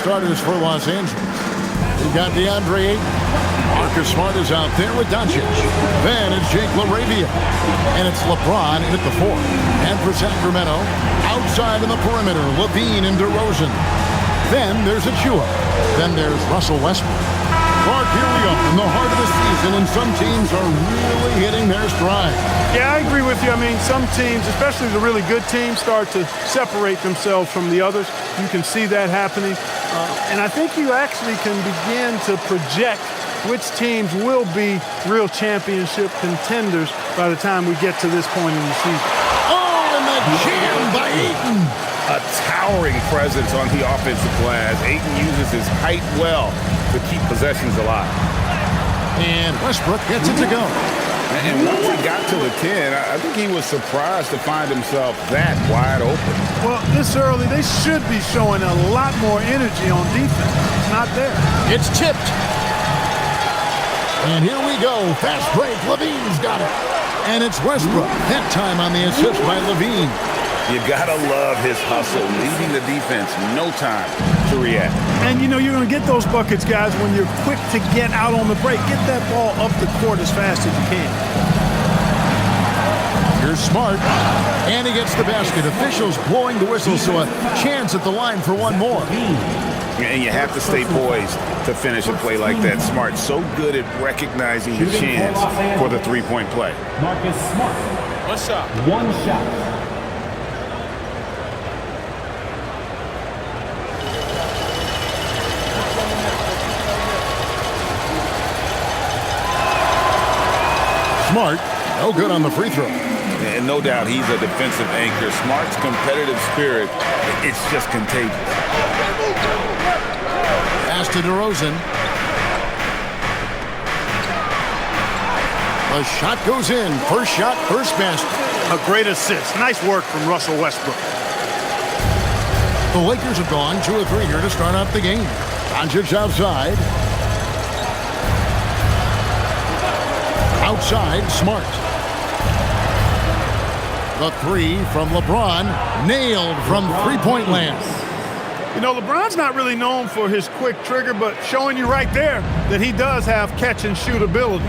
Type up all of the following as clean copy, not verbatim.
starters for Los Angeles. We've got DeAndre Ayton. Marcus Smart is out there with Doncic. Then it's Jake LaRavia. And it's LeBron at the 4. And for Sacramento, outside in the perimeter, Levine and DeRozan. Then there's Achua. Then there's Russell Westbrook. Clark, here we are in the heart of the season, and some teams are really hitting their stride. Yeah, I agree with you. I mean, some teams, especially the really good teams, start to separate themselves from the others. You can see that happening. And I think you actually can begin to project which teams will be real championship contenders by the time we get to this point in the season. Oh, and the jam by Ayton. A towering presence on the offensive glass. Ayton uses his height well to keep possessions alive. And Westbrook gets it to go. And once he got to the 10, I think he was surprised to find himself that wide open. Well, this early, they should be showing a lot more energy on defense. It's not there. It's tipped. And here we go. Fast break. Levine's got it. And it's Westbrook. That time on the assist by Levine. You gotta love his hustle, leaving the defense no time to react. And you know you're gonna get those buckets, guys, when you're quick to get out on the break. Get that ball up the court as fast as you can. Here's Smart, and he gets the basket. Officials blowing the whistle, so a chance at the line for one more. And you have to stay poised to finish a play like that. Smart, so good at recognizing the chance for the three-point play. Marcus Smart. One shot. One shot. Smart, no good on the free throw. And no doubt he's a defensive anchor. Smart's competitive spirit, it's just contagious. Pass to DeRozan. The shot goes in. First shot, first basket. A great assist. Nice work from Russell Westbrook. The Lakers have gone 2 of 3 here to start out the game. Doncic outside. Outside, Smart. The 3 from LeBron, nailed from three-point land. You know, LeBron's not really known for his quick trigger, but showing you right there that he does have catch-and-shoot ability.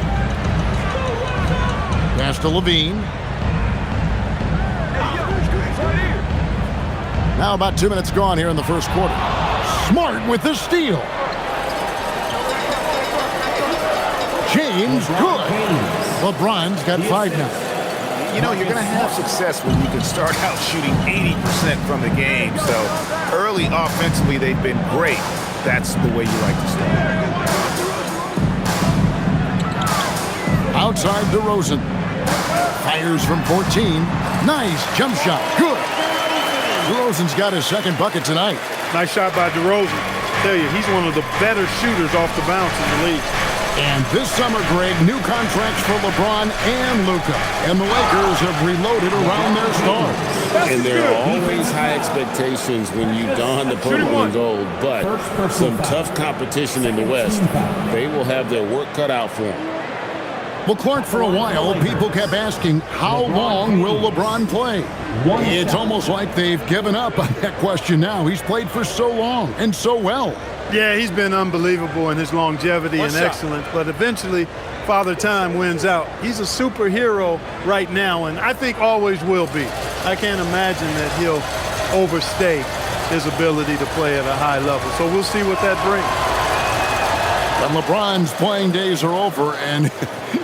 Pass to Levine. Now about 2 minutes gone here in the first quarter. Smart with the steal. James, good. LeBron's got 5 now. You know, you're going to have success when you can start out shooting 80% from the game. So early offensively, they've been great. That's the way you like to start. Outside DeRozan. Fires from 14. Nice jump shot. Good. DeRozan's got his second bucket tonight. Nice shot by DeRozan. I tell you, he's one of the better shooters off the bounce in the league. And this summer, Greg, new contracts for LeBron and Luka. And the Lakers have reloaded around their stars. And there are always high expectations when you don the purple and gold, but some tough competition in the West. They will have their work cut out for them. Well, Clark, for a while, people kept asking, how long will LeBron play? It's almost like they've given up on that question now. He's played for so long and so well. Yeah, he's been unbelievable in his longevity and excellence, but eventually Father Time wins out. He's a superhero right now, and I think always will be. I can't imagine that he'll overstay his ability to play at a high level. So we'll see what that brings. And LeBron's playing days are over, and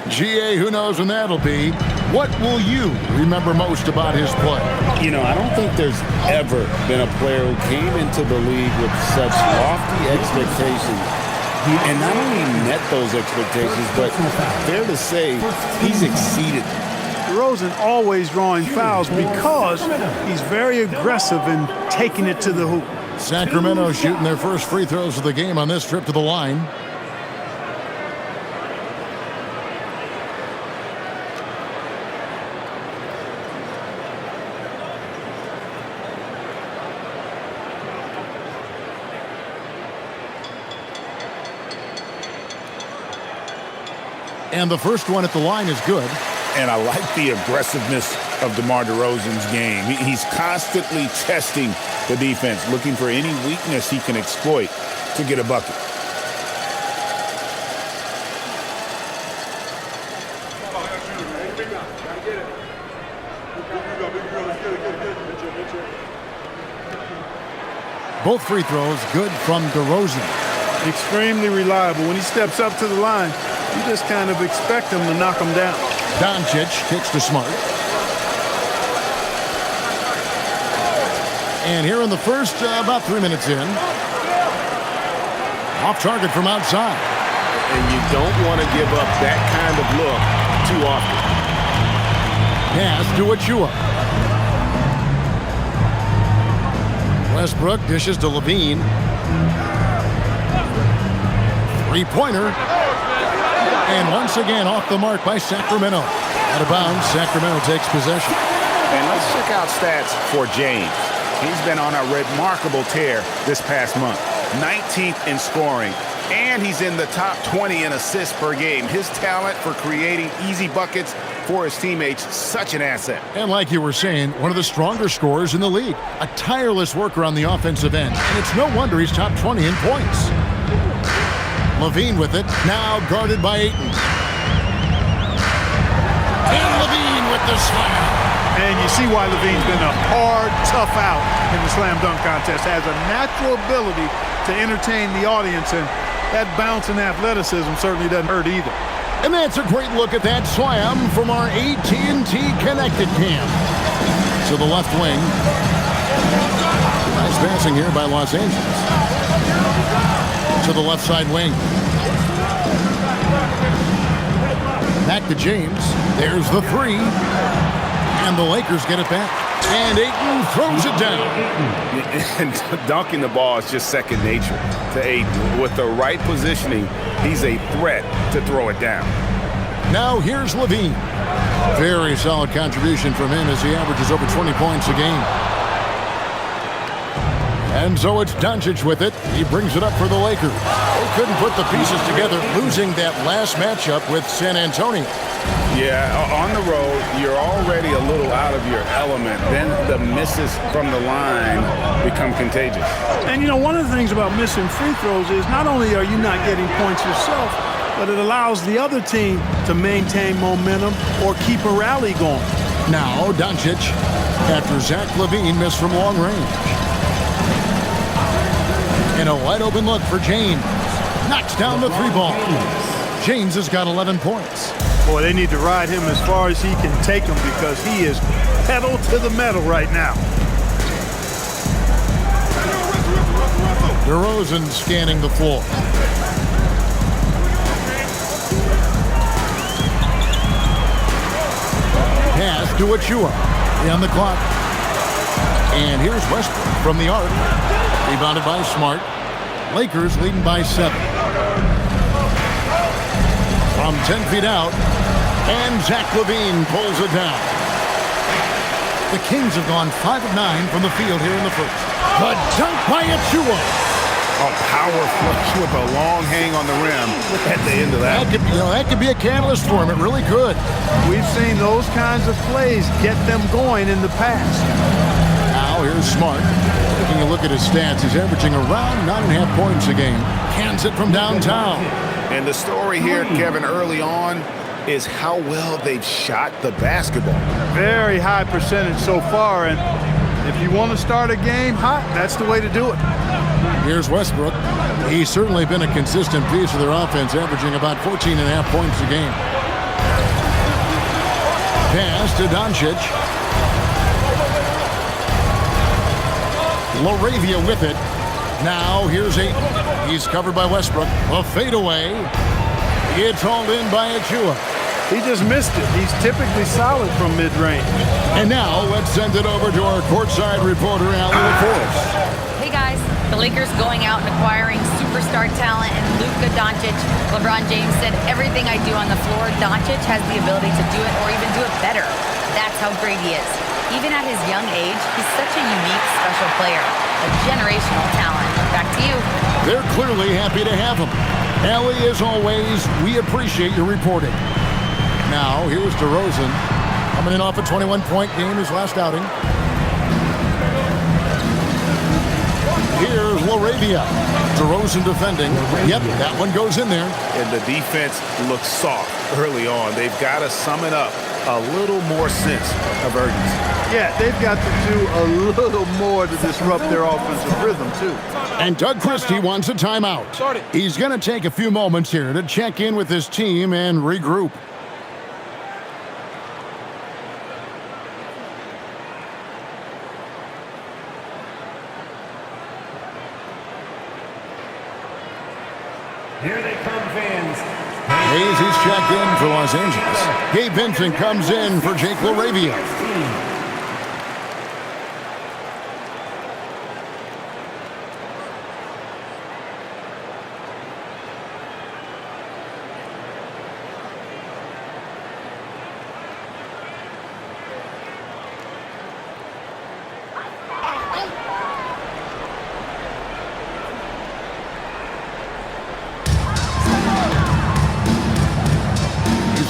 GA, who knows when that'll be. What will you remember most about his play? You know, I don't think there's ever been a player who came into the league with such lofty expectations and not only met those expectations, but fair to say he's exceeded them. DeRozan always drawing fouls because he's very aggressive in taking it to the hoop. Sacramento shooting their first free throws of the game on this trip to the line. And the first one at the line is good. And I like the aggressiveness of DeMar DeRozan's game. He's constantly testing the defense, looking for any weakness he can exploit to get a bucket. Both free throws good from DeRozan. Extremely reliable. When he steps up to the line, you just kind of expect him to knock him down. Doncic kicks to Smart. And here in the first, about 3 minutes in. Off target from outside. And you don't want to give up that kind of look too often. Pass to Achua. Westbrook dishes to Levine. Three-pointer. And once again off the mark by Sacramento. Out of bounds, Sacramento takes possession. And let's check out stats for James. He's been on a remarkable tear this past month. 19th in scoring, and he's in the top 20 in assists per game. His talent for creating easy buckets for his teammates, such an asset. And like you were saying, one of the stronger scorers in the league. A tireless worker on the offensive end. And it's no wonder he's top 20 in points. Levine with it, now guarded by Ayton. And Levine with the slam. And you see why Levine's been a hard, tough out in the slam dunk contest. Has a natural ability to entertain the audience, and that bounce and athleticism certainly doesn't hurt either. And that's a great look at that slam from our AT&T Connected cam. To the left wing. Nice passing here by Los Angeles. To the left side wing. Back to James. There's the three. And the Lakers get it back. And Ayton throws it down. And dunking the ball is just second nature to Ayton. With the right positioning, he's a threat to throw it down. Now here's Levine. Very solid contribution from him as he averages over 20 points a game. And so it's Doncic with it. He brings it up for the Lakers. They couldn't put the pieces together, losing that last matchup with San Antonio. Yeah, on the road, you're already a little out of your element. Then the misses from the line become contagious. And, you know, one of the things about missing free throws is not only are you not getting points yourself, but it allows the other team to maintain momentum or keep a rally going. Now Doncic, after Zach LaVine missed from long range. And a wide open look for James. Knocks down the three ball. James has got 11 points. Boy, they need to ride him as far as he can take him because he is pedal to the metal right now. DeRozan scanning the floor. Pass to Achua. On the clock. And here's Westbrook from the arc. Rebounded by Smart. Lakers leading by 7. From 10 feet out. And Zach LaVine pulls it down. The Kings have gone 5 of 9 from the field here in the first. The dunk by Achua. A power flush with a long hang on the rim at the end of that. That could be a catalyst for him. It really could. We've seen those kinds of plays get them going in the past. Now here's Smart. Taking a look at his stats, he's averaging around 9.5 points a game. Cans it from downtown. And the story here, Kevin, early on is how well they've shot the basketball. Very high percentage so far, and if you want to start a game hot, that's the way to do it. Here's Westbrook. He's certainly been a consistent piece of their offense, averaging about 14.5 points a game. Pass to Doncic. Laravia with it. Now here's Ayton. He's covered by Westbrook. A fadeaway. It's hauled in by Achua. He just missed it. He's typically solid from mid-range. And now let's send it over to our courtside reporter, Allie LaForce. Hey guys, the Lakers going out and acquiring superstar talent and Luka Doncic. LeBron James said, everything I do on the floor, Doncic has the ability to do it or even do it better. That's how great he is. Even at his young age, he's such a unique, special player. A generational talent. Back to you. They're clearly happy to have him. Allie, as always, we appreciate your reporting. Now, here's DeRozan. Coming in off a 21-point game his last outing. Here's LaRavia. DeRozan defending. Yep, that one goes in there. And the defense looks soft early on. They've got to sum it up a little more sense of urgency. Yeah, they've got to do a little more to disrupt their offensive rhythm, too. And Doug Christie wants a timeout. He's going to take a few moments here to check in with his team and regroup. Here they come, fans. Hayes, he's checked in for Los Angeles. Gabe Vincent comes in for Jake LaRavia.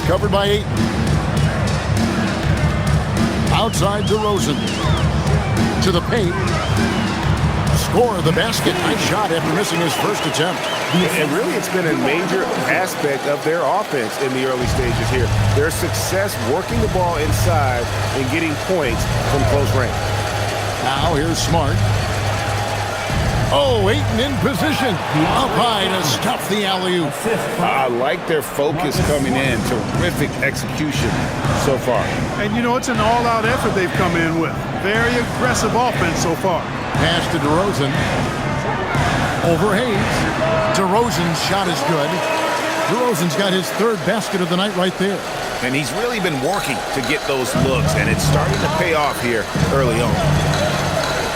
Covered by 8. Outside DeRozan. To the paint. Score the basket. Nice shot after missing his first attempt. And really, it's been a major aspect of their offense in the early stages here. Their success working the ball inside and getting points from close range. Now here's Smart. Oh, Ayton in position. Up high to stuff the alley-oop. I like their focus coming in. Terrific execution so far. And, you know, it's an all-out effort they've come in with. Very aggressive offense so far. Pass to DeRozan. Over Hayes. DeRozan's shot is good. DeRozan's got his third basket of the night right there. And he's really been working to get those looks, and it's starting to pay off here early on.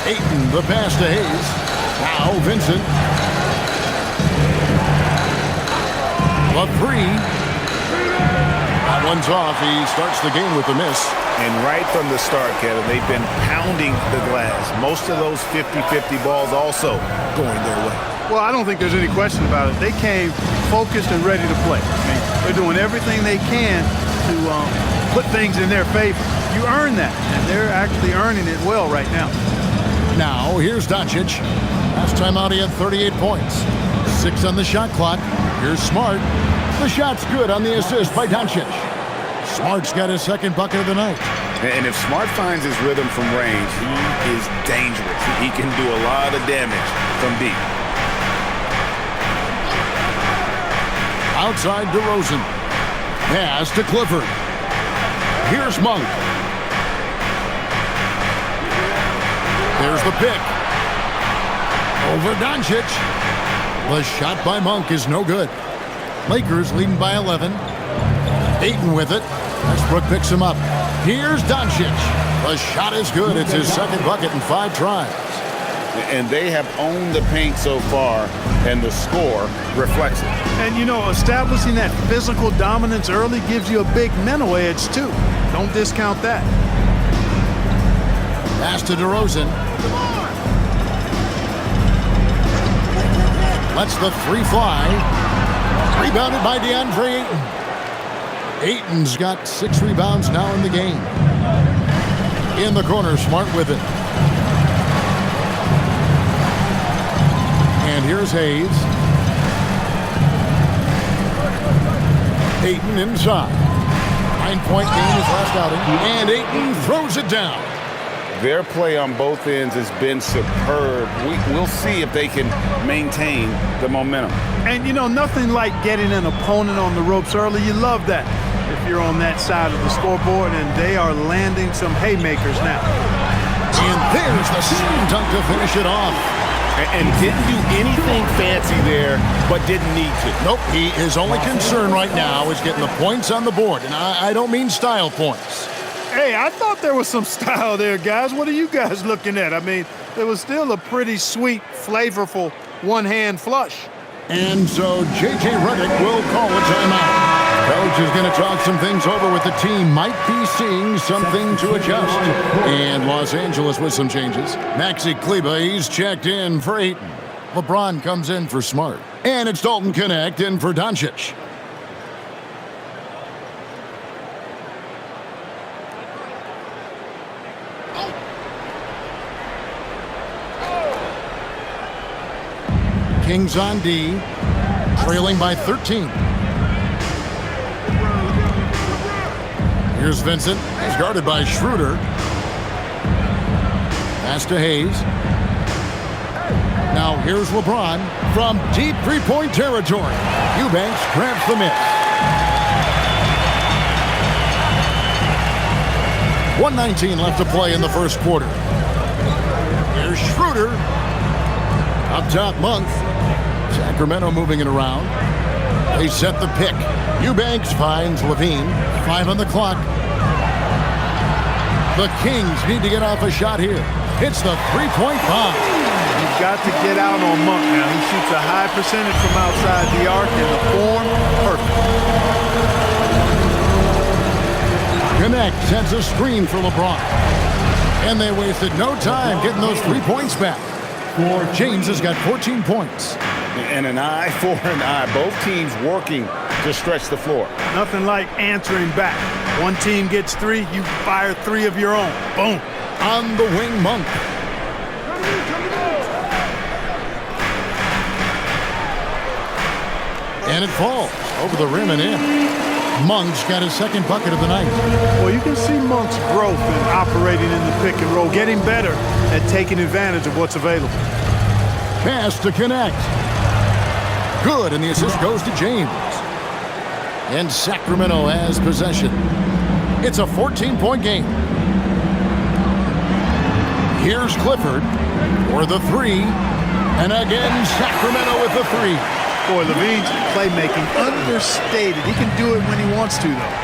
Ayton, the pass to Hayes. Now Vincent. Three. That one's off. He starts the game with a miss. And right from the start, Kevin, they've been pounding the glass. Most of those 50-50 balls also going their way. Well, I don't think there's any question about it. They came focused and ready to play. I mean, they're doing everything they can to put things in their favor. You earn that, and they're actually earning it well right now. Now, here's Doncic. Last time out, he had 38 points. 6 on the shot clock. Here's Smart. The shot's good on the assist by Doncic. Smart's got his second bucket of the night. And if Smart finds his rhythm from range, he is dangerous. He can do a lot of damage from deep. Outside DeRozan. Pass to Clifford. Here's Monk. There's the pick. Over Doncic. The shot by Monk is no good. Lakers leading by 11. Ayton with it. Westbrook picks him up. Here's Doncic. The shot is good. It's his second bucket in 5 tries. And they have owned the paint so far, and the score reflects it. And, you know, establishing that physical dominance early gives you a big mental edge, too. Don't discount that. Pass to DeRozan. Lets the 3 fly. Rebounded by DeAndre Ayton. Ayton's got 6 rebounds now in the game. In the corner, Smart with it. And here's Hayes. Ayton inside. 9-point game his last outing. And Ayton throws it down. Their play on both ends has been superb. We'll see if they can maintain the momentum. And, you know, nothing like getting an opponent on the ropes early. You love that if you're on that side of the scoreboard, and they are landing some haymakers now. And there's the slam dunk to finish it off. And didn't do anything fancy there, but didn't need to. Nope, his only concern right now is getting the points on the board. And I don't mean style points. Hey, I thought there was some style there, guys. What are you guys looking at? I mean, it was still a pretty sweet, flavorful one-hand flush. And so J.J. Redick will call a timeout. Coach is going to talk some things over with the team. Might be seeing something to adjust. And Los Angeles with some changes. Maxi Kleber, he's checked in for Ayton. LeBron comes in for Smart. And it's Dalton Connect in for Doncic. Kings on D, trailing by 13. Here's Vincent. He's guarded by Schroeder. Pass to Hayes. Now here's LeBron from deep three-point territory. Eubanks grabs the miss. 1:19 left to play in the first quarter. Here's Schroeder. Up top, Monk. Sacramento moving it around. They set the pick. Eubanks finds Levine. 5 on the clock. The Kings need to get off a shot here. It's the three-point bomb. You've got to get out on Monk now. He shoots a high percentage from outside the arc, and the form, perfect. Connect sends a screen for LeBron. And they wasted no time getting those 3 points back. James has got 14 points. And an eye for an eye. Both teams working to stretch the floor. Nothing like answering back. One team gets 3, you fire 3 of your own. Boom. On the wing, Monk. And it falls over the rim and in. Monk's got his second bucket of the night. Well, you can see Monk's growth in operating in the pick and roll, getting better at taking advantage of what's available. Pass to Connect. Good, and the assist goes to James. And Sacramento has possession. It's a 14-point game. Here's Clifford for the 3. And again, Sacramento with the 3. Boy, Levine's playmaking understated. He can do it when he wants to, though.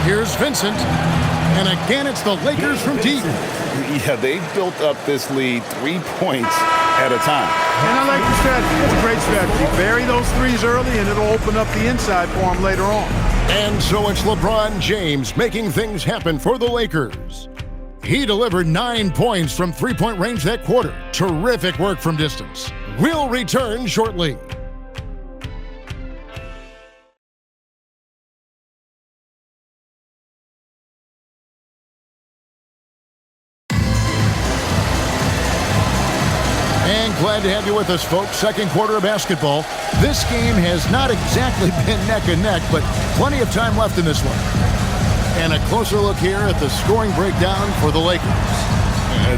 Here's Vincent. And again, it's the Lakers from deep. Yeah, they built up this lead 3 points at a time. And I like the strategy. It's a great strategy. Bury those 3s early, and it'll open up the inside for him later on. And so it's LeBron James making things happen for the Lakers. He delivered 9 points from three-point range that quarter. Terrific work from distance. We'll return shortly. And glad to have you with us, folks. Second quarter of basketball. This game has not exactly been neck and neck, but plenty of time left in this one. And a closer look here at the scoring breakdown for the Lakers.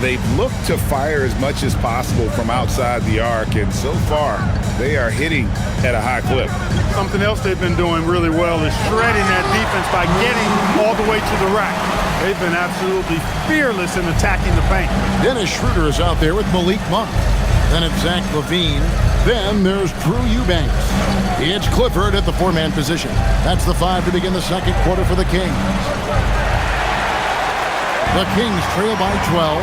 They've looked to fire as much as possible from outside the arc, and so far they are hitting at a high clip. Something else they've been doing really well is shredding that defense by getting all the way to the rack. They've been absolutely fearless in attacking the paint. Dennis Schroeder is out there with Malik Monk. Then it's Zach LaVine. Then there's Drew Eubanks. It's Clifford at the 4-man position. That's the 5 to begin the second quarter for the Kings. The Kings trail by 12.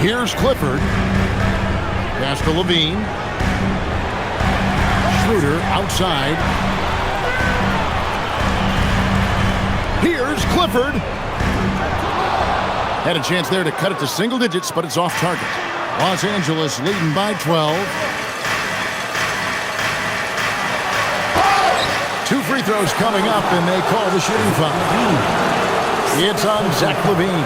Here's Clifford. Pass to LaVine. Schroeder outside. Here's Clifford. Had a chance there to cut it to single digits, but it's off target. Los Angeles leading by 12. 2 free throws coming up, and they call the shooting foul. It's on Zach LaVine.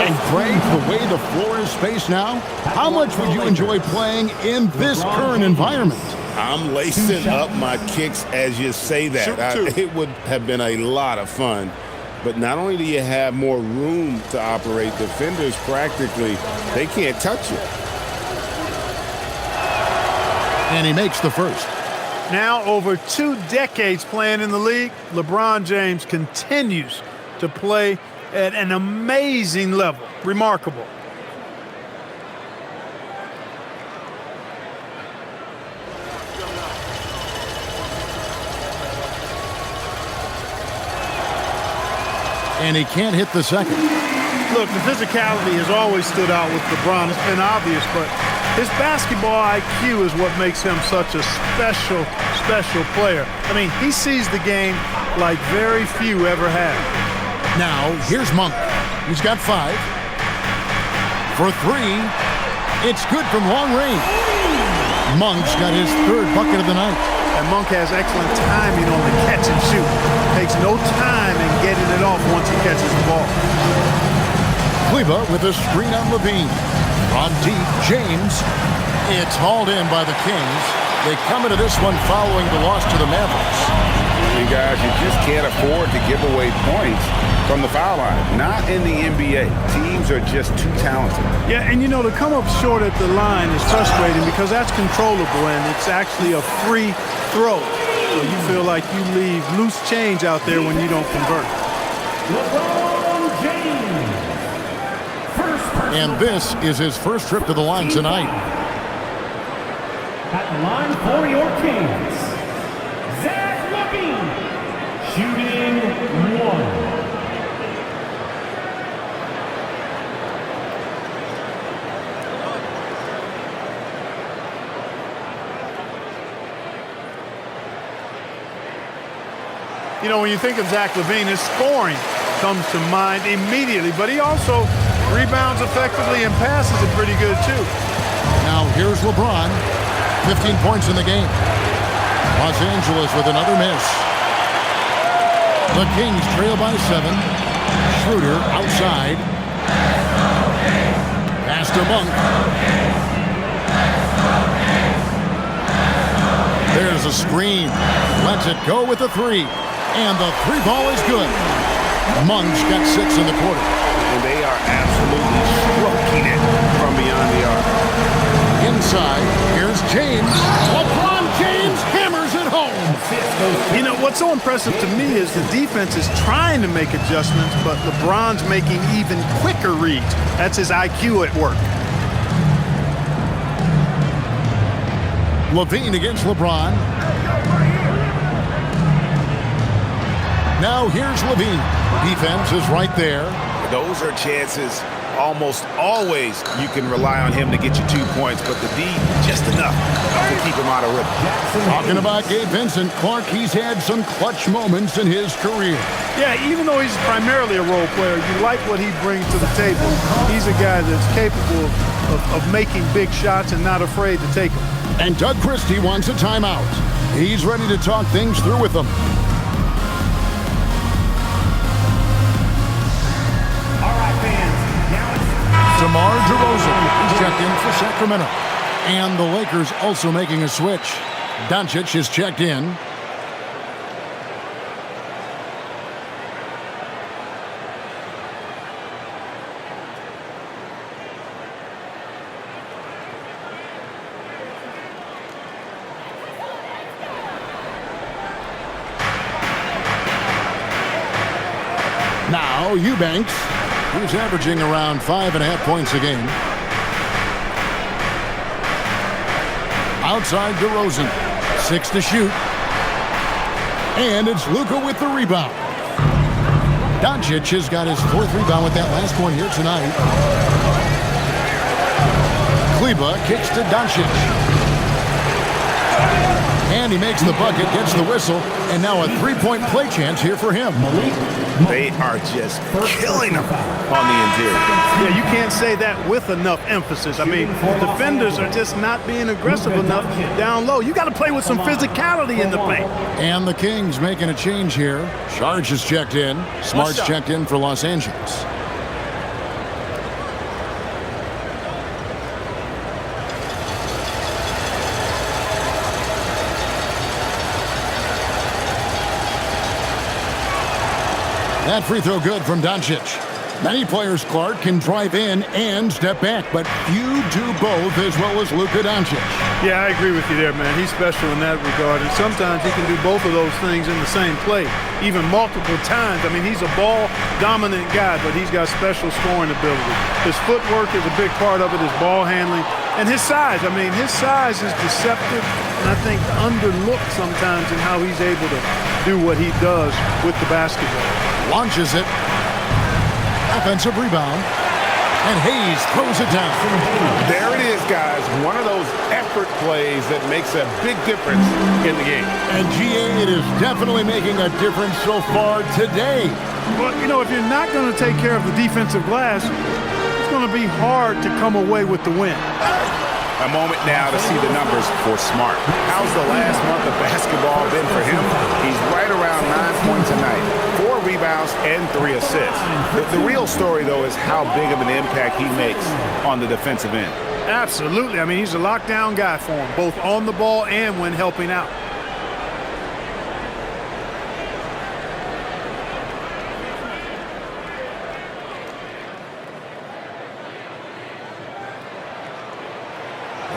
And Frank, the way the floor is spaced now, how much would you enjoy playing in this current environment? I'm lacing up my kicks as you say that. It would have been a lot of fun. But not only do you have more room to operate, defenders practically, they can't touch you. And he makes the first. Now, over 2 decades playing in the league, LeBron James continues to play at an amazing level. Remarkable. And he can't hit the second. Look, the physicality has always stood out with LeBron. It's been obvious, but his basketball IQ is what makes him such a special, special player. I mean, he sees the game like very few ever have. Now, here's Monk. He's got 5. For 3, it's good from long range. Monk's got his 3rd bucket of the night. And Monk has excellent timing on the catch and shoot. Takes no time in getting it off once he catches the ball. Kleba with a screen on Levine. From deep, James. It's hauled in by the Kings. They come into this one following the loss to the Mavericks. You guys, you just can't afford to give away points from the foul line. Not in the NBA. Teams are just too talented. Yeah, and to come up short at the line is frustrating because that's controllable and it's actually a free throw. So you feel like you leave loose change out there when you don't convert. LeBron James. And this is his first trip to the line tonight. At the line for your Kings, Zach Levine, shooting 1. When you think of Zach Levine, his scoring comes to mind immediately, but he also rebounds effectively and passes it pretty good too. Now here's LeBron. 15 points in the game. Los Angeles with another miss. The Kings trail by 7. Schroeder outside. Pass to Monk. There's a screen. Lets it go with the 3. And the 3 ball is good. Monk's got 6 in the quarter. And they are absolutely stroking it from beyond the arc. Inside, here's James. LeBron James hammers it home. What's so impressive to me is the defense is trying to make adjustments, but LeBron's making even quicker reads. That's his IQ at work. Levine against LeBron. Now here's Levine. Defense is right there. Those are chances. Almost always you can rely on him to get you 2 points, but the D, just enough to keep him out of rhythm. Talking about Gabe Vincent, Clark, he's had some clutch moments in his career. Yeah, even though he's primarily a role player, you like what he brings to the table. He's a guy that's capable of making big shots and not afraid to take them. And Doug Christie wants a timeout. He's ready to talk things through with them. DeMar DeRozan is checked in for Sacramento. And the Lakers also making a switch. Doncic is checked in. Now Eubanks, who's averaging around 5.5 points a game. Outside DeRozan, 6 to shoot. And it's Luka with the rebound. Doncic has got his 4th rebound with that last one here tonight. Kleba kicks to Doncic. And he makes the bucket, gets the whistle, and now a 3-point play chance here for him. They are just killing them on the interior. Yeah, you can't say that with enough emphasis. I mean, defenders are just not being aggressive enough down low. You got to play with some physicality in the paint. And the Kings making a change here. Sharge is checked in. Smart's checked in for Los Angeles. That free throw good from Doncic. Many players, Clark, can drive in and step back, but few do both as well as Luka Doncic. Yeah, I agree with you there, man. He's special in that regard, and sometimes he can do both of those things in the same play, even multiple times. I mean, he's a ball-dominant guy, but he's got special scoring ability. His footwork is a big part of it, his ball handling, and his size. I mean, his size is deceptive, and I think underlooked sometimes in how he's able to do what he does with the basketball. Launches it. Offensive rebound. And Hayes throws it down. There it is, guys. One of those effort plays that makes a big difference in the game. And GA, it is definitely making a difference so far today. Well, if you're not going to take care of the defensive glass, it's going to be hard to come away with the win. A moment now to see the numbers for Smart. How's the last month of basketball been for him? He's right around 9 points a night, 4 rebounds, and 3 assists. The real story, though, is how big of an impact he makes on the defensive end. Absolutely. I mean, he's a lockdown guy for him, both on the ball and when helping out.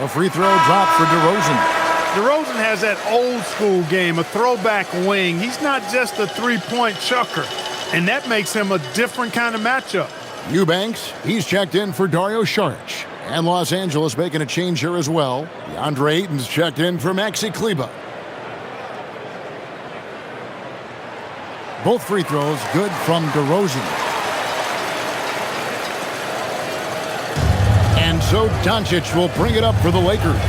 A free throw drop for DeRozan. DeRozan has that old school game, a throwback wing. He's not just a three-point chucker, and that makes him a different kind of matchup. Eubanks, he's checked in for Dario Saric. And Los Angeles making a change here as well. DeAndre Ayton's checked in for Maxi Kleber. Both free throws good from DeRozan. And so Doncic will bring it up for the Lakers.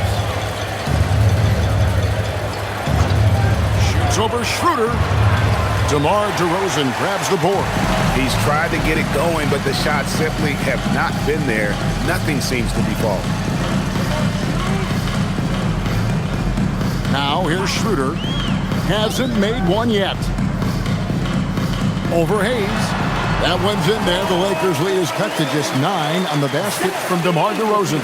Shoots over Schroeder. DeMar DeRozan grabs the board. He's tried to get it going, but the shots simply have not been there. Nothing seems to be falling. Now here's Schroeder. Hasn't made one yet. Over Hayes. That one's in there. The Lakers' lead is cut to just 9 on the basket from DeMar DeRozan.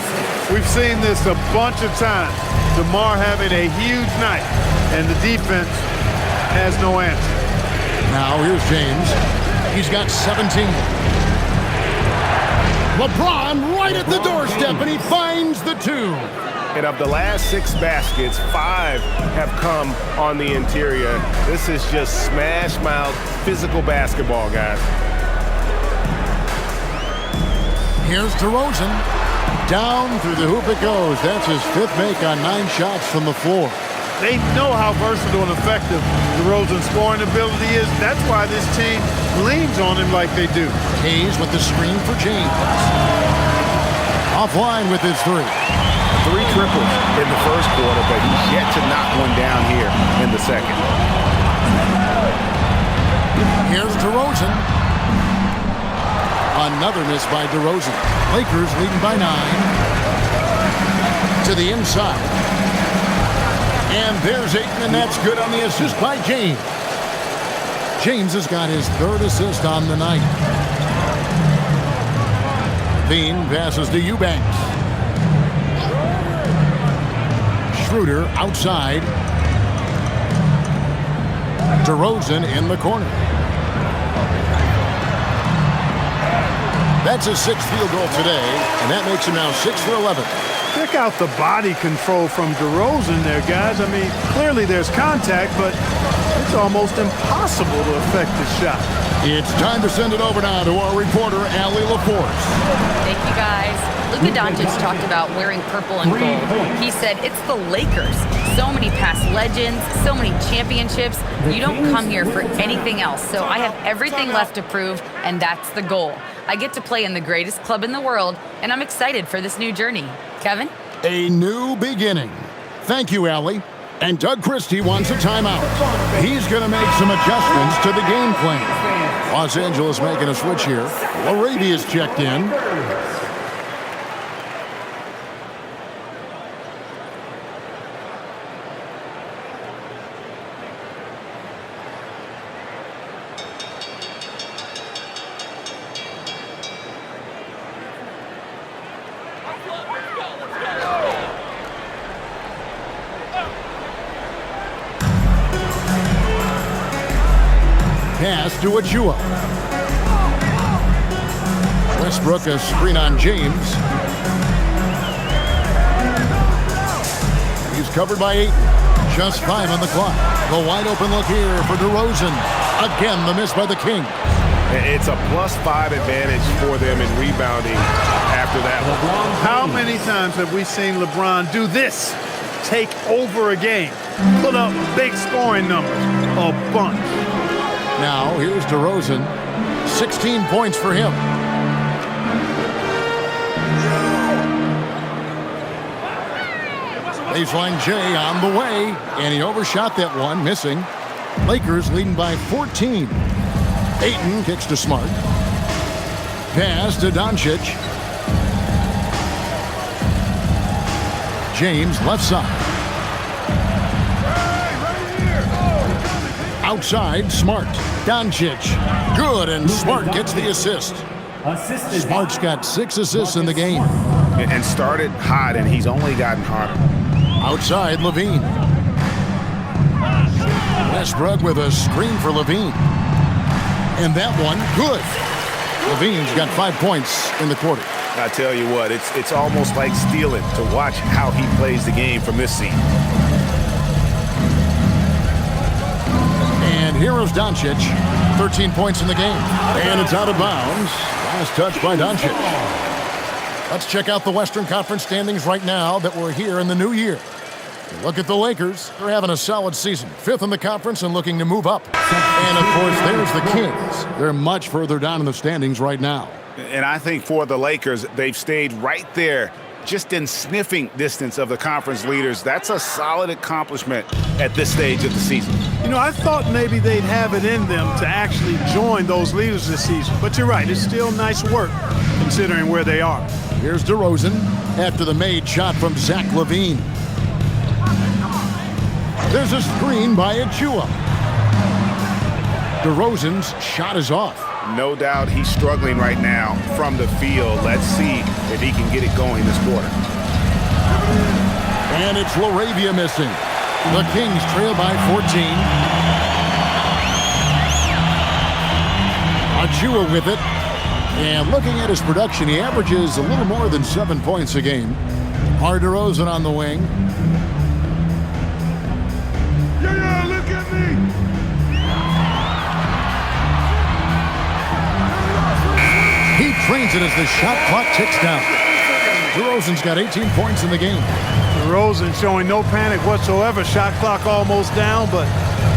We've seen this a bunch of times. DeMar having a huge night, and the defense has no answer. Now here's James. He's got 17. LeBron right at the doorstep, and he finds the 2. And of the last 6 baskets, 5 have come on the interior. This is just smash-mouth physical basketball, guys. Here's DeRozan. Down through the hoop it goes. That's his 5th make on 9 shots from the floor. They know how versatile and effective DeRozan's scoring ability is. That's why this team leans on him like they do. Hayes with the screen for James. Offline with his 3. 3 triples in the first quarter, but he's yet to knock one down here in the second. Here's DeRozan. Another miss by DeRozan. Lakers leading by 9. To the inside. And there's Ayton, and that's good on the assist by James. James has got his 3rd assist on the night. Bean passes to Eubanks. Schroeder outside. DeRozan in the corner. That's his 6th field goal today, and that makes him now 6 for 11. Check out the body control from DeRozan there, guys. I mean, clearly there's contact, but it's almost impossible to affect the shot. It's time to send it over now to our reporter, Allie LaForce. Thank you, guys. Luka Doncic talked about wearing purple and gold. He said, it's the Lakers. So many past legends, so many championships. You don't come here for anything else. So I have everything left to prove, and that's the goal. I get to play in the greatest club in the world, and I'm excited for this new journey. Kevin? A new beginning. Thank you, Allie. And Doug Christie wants a timeout. He's going to make some adjustments to the game plan. Los Angeles making a switch here. Laravia's checked in. Pass to Achua. Westbrook a screen on James. He's covered by 8. Just 5 on the clock. The wide open look here for DeRozan. Again, the miss by the King. It's a +5 advantage for them in rebounding after that. How many times have we seen LeBron do this? Take over a game. Put up big scoring numbers. A bunch. Now, here's DeRozan. 16 points for him. Baseline J on the way, and he overshot that one, missing. Lakers leading by 14. Ayton kicks to Smart. Pass to Doncic. James, left side. Outside, Smart. Doncic. Good, and Smart gets the assist. Smart's got 6 assists in the game. And started hot, and he's only gotten hotter. Outside, Levine. Westbrook with a screen for Levine. And that one, good. Levine's got 5 points in the quarter. I tell you what, it's almost like stealing to watch how he plays the game from this seat. And here is Doncic, 13 points in the game. And it's out of bounds. Last touch by Doncic. Let's check out the Western Conference standings right now that we're here in the new year. Look at the Lakers. They're having a solid season. 5th in the conference and looking to move up. And, of course, there's the Kings. They're much further down in the standings right now. And I think for the Lakers, they've stayed right there, just in sniffing distance of the conference leaders. That's a solid accomplishment at this stage of the season. You know, I thought maybe they'd have it in them to actually join those leaders this season. But you're right, it's still nice work considering where they are. Here's DeRozan after the made shot from Zach LaVine. There's a screen by Achua. DeRozan's shot is off. No doubt he's struggling right now from the field. Let's see if he can get it going this quarter. And it's LaRavia missing. The Kings trail by 14. Achua with it. And looking at his production, he averages a little more than 7 points a game. DeRozan on the wing. Yeah, look at me. He trains it as the shot clock ticks down. DeRozan's got 18 points in the game. DeRozan showing no panic whatsoever. Shot clock almost down, but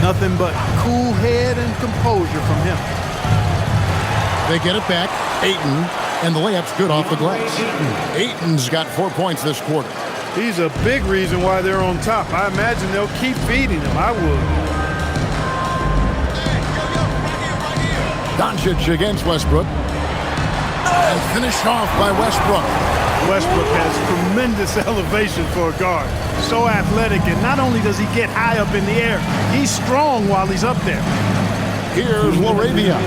nothing but cool head and composure from him. They get it back. Ayton, and the layup's good off the glass. Ayton's got 4 points this quarter. He's a big reason why they're on top. I imagine they'll keep feeding him. I would. Doncic against Westbrook. And finished off by Westbrook. Westbrook has tremendous elevation for a guard. So athletic, and not only does he get high up in the air, he's strong while he's up there. Here's LaRavia.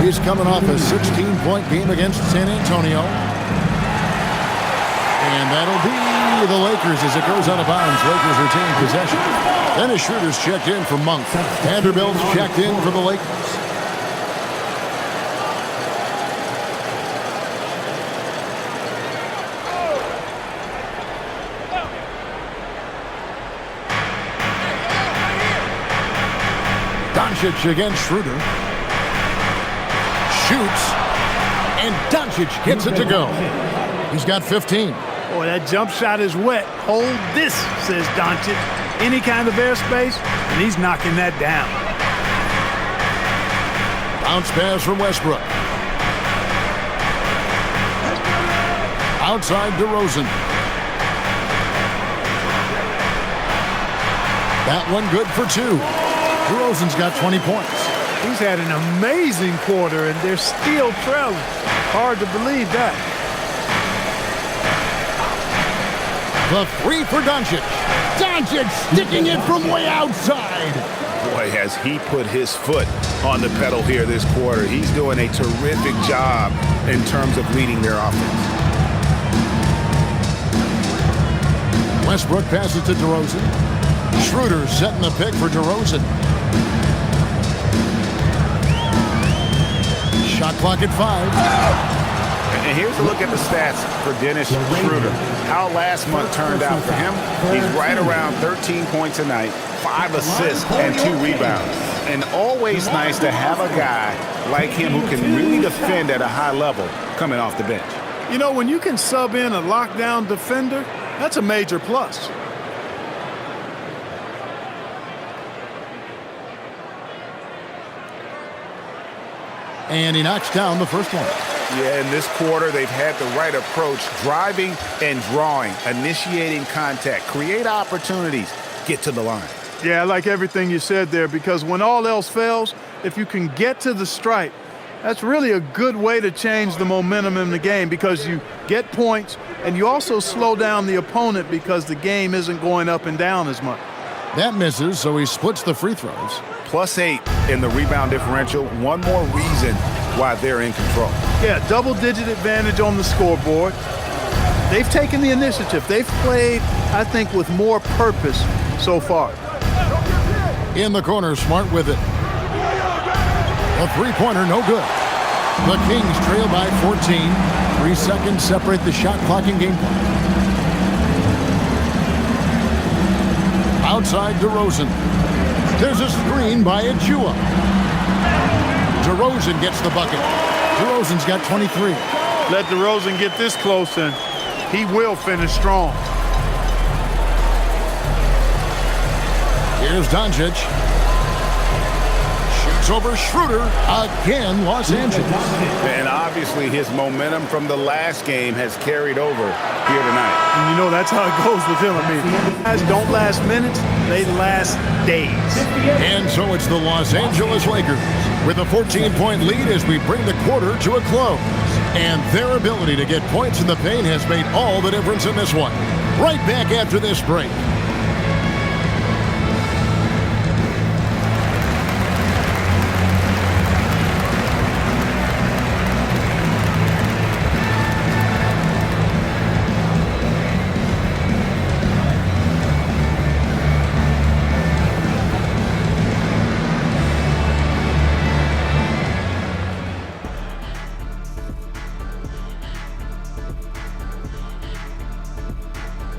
He's coming off a 16-point game against San Antonio. And that'll be the Lakers as it goes out of bounds. Lakers retain possession. Dennis Schroeder's checked in for Monk. Vanderbilt's checked in for the Lakers. Doncic against Schroeder. Shoots. And Doncic gets it to go. He's got 15. Boy, that jump shot is wet. Hold this, says Doncic. Any kind of airspace, and he's knocking that down. Bounce pass from Westbrook. Outside DeRozan. That one good for 2. DeRozan's got 20 points. He's had an amazing quarter, and they're still trailing. Hard to believe that. The 3 for Doncic. Doncic sticking it from way outside. Boy, has he put his foot on the pedal here this quarter. He's doing a terrific job in terms of leading their offense. Westbrook passes to DeRozan. Schroeder setting the pick for DeRozan. Shot clock at 5. And here's a look at the stats for Dennis Schroeder. How last month turned out for him. He's right around 13 points a night, 5 assists, and 2 rebounds. And always nice to have a guy like him who can really defend at a high level coming off the bench. You know, when you can sub in a lockdown defender, that's a major plus. And he knocks down the first one. Yeah, in this quarter, they've had the right approach, driving and drawing, initiating contact, create opportunities, get to the line. Yeah, I like everything you said there, because when all else fails, if you can get to the stripe, That's really a good way to change the momentum in the game because you get points and you also slow down the opponent because the game isn't going up and down as much. That misses, so he splits the free throws. +8 in the rebound differential. One more reason why they're in control. Yeah, double-digit advantage on the scoreboard. They've taken the initiative. They've played, I think, with more purpose so far. In the corner, Smart with it. A three-pointer, no good. The Kings trail by 14. 3 seconds separate the shot clock and game clock. Outside DeRozan. There's a screen by Achua. DeRozan gets the bucket. DeRozan's got 23. Let DeRozan get this close and he will finish strong. Here's Doncic. Shoots over Schroeder. Again, Los Angeles. And obviously his momentum from the last game has carried over here tonight. And you know that's how it goes with him. I mean, guys don't last minutes, they last days. And so it's the Los Angeles Lakers with a 14-point lead as we bring the quarter to a close. And their ability to get points in the paint has made all the difference in this one. Right back after this break.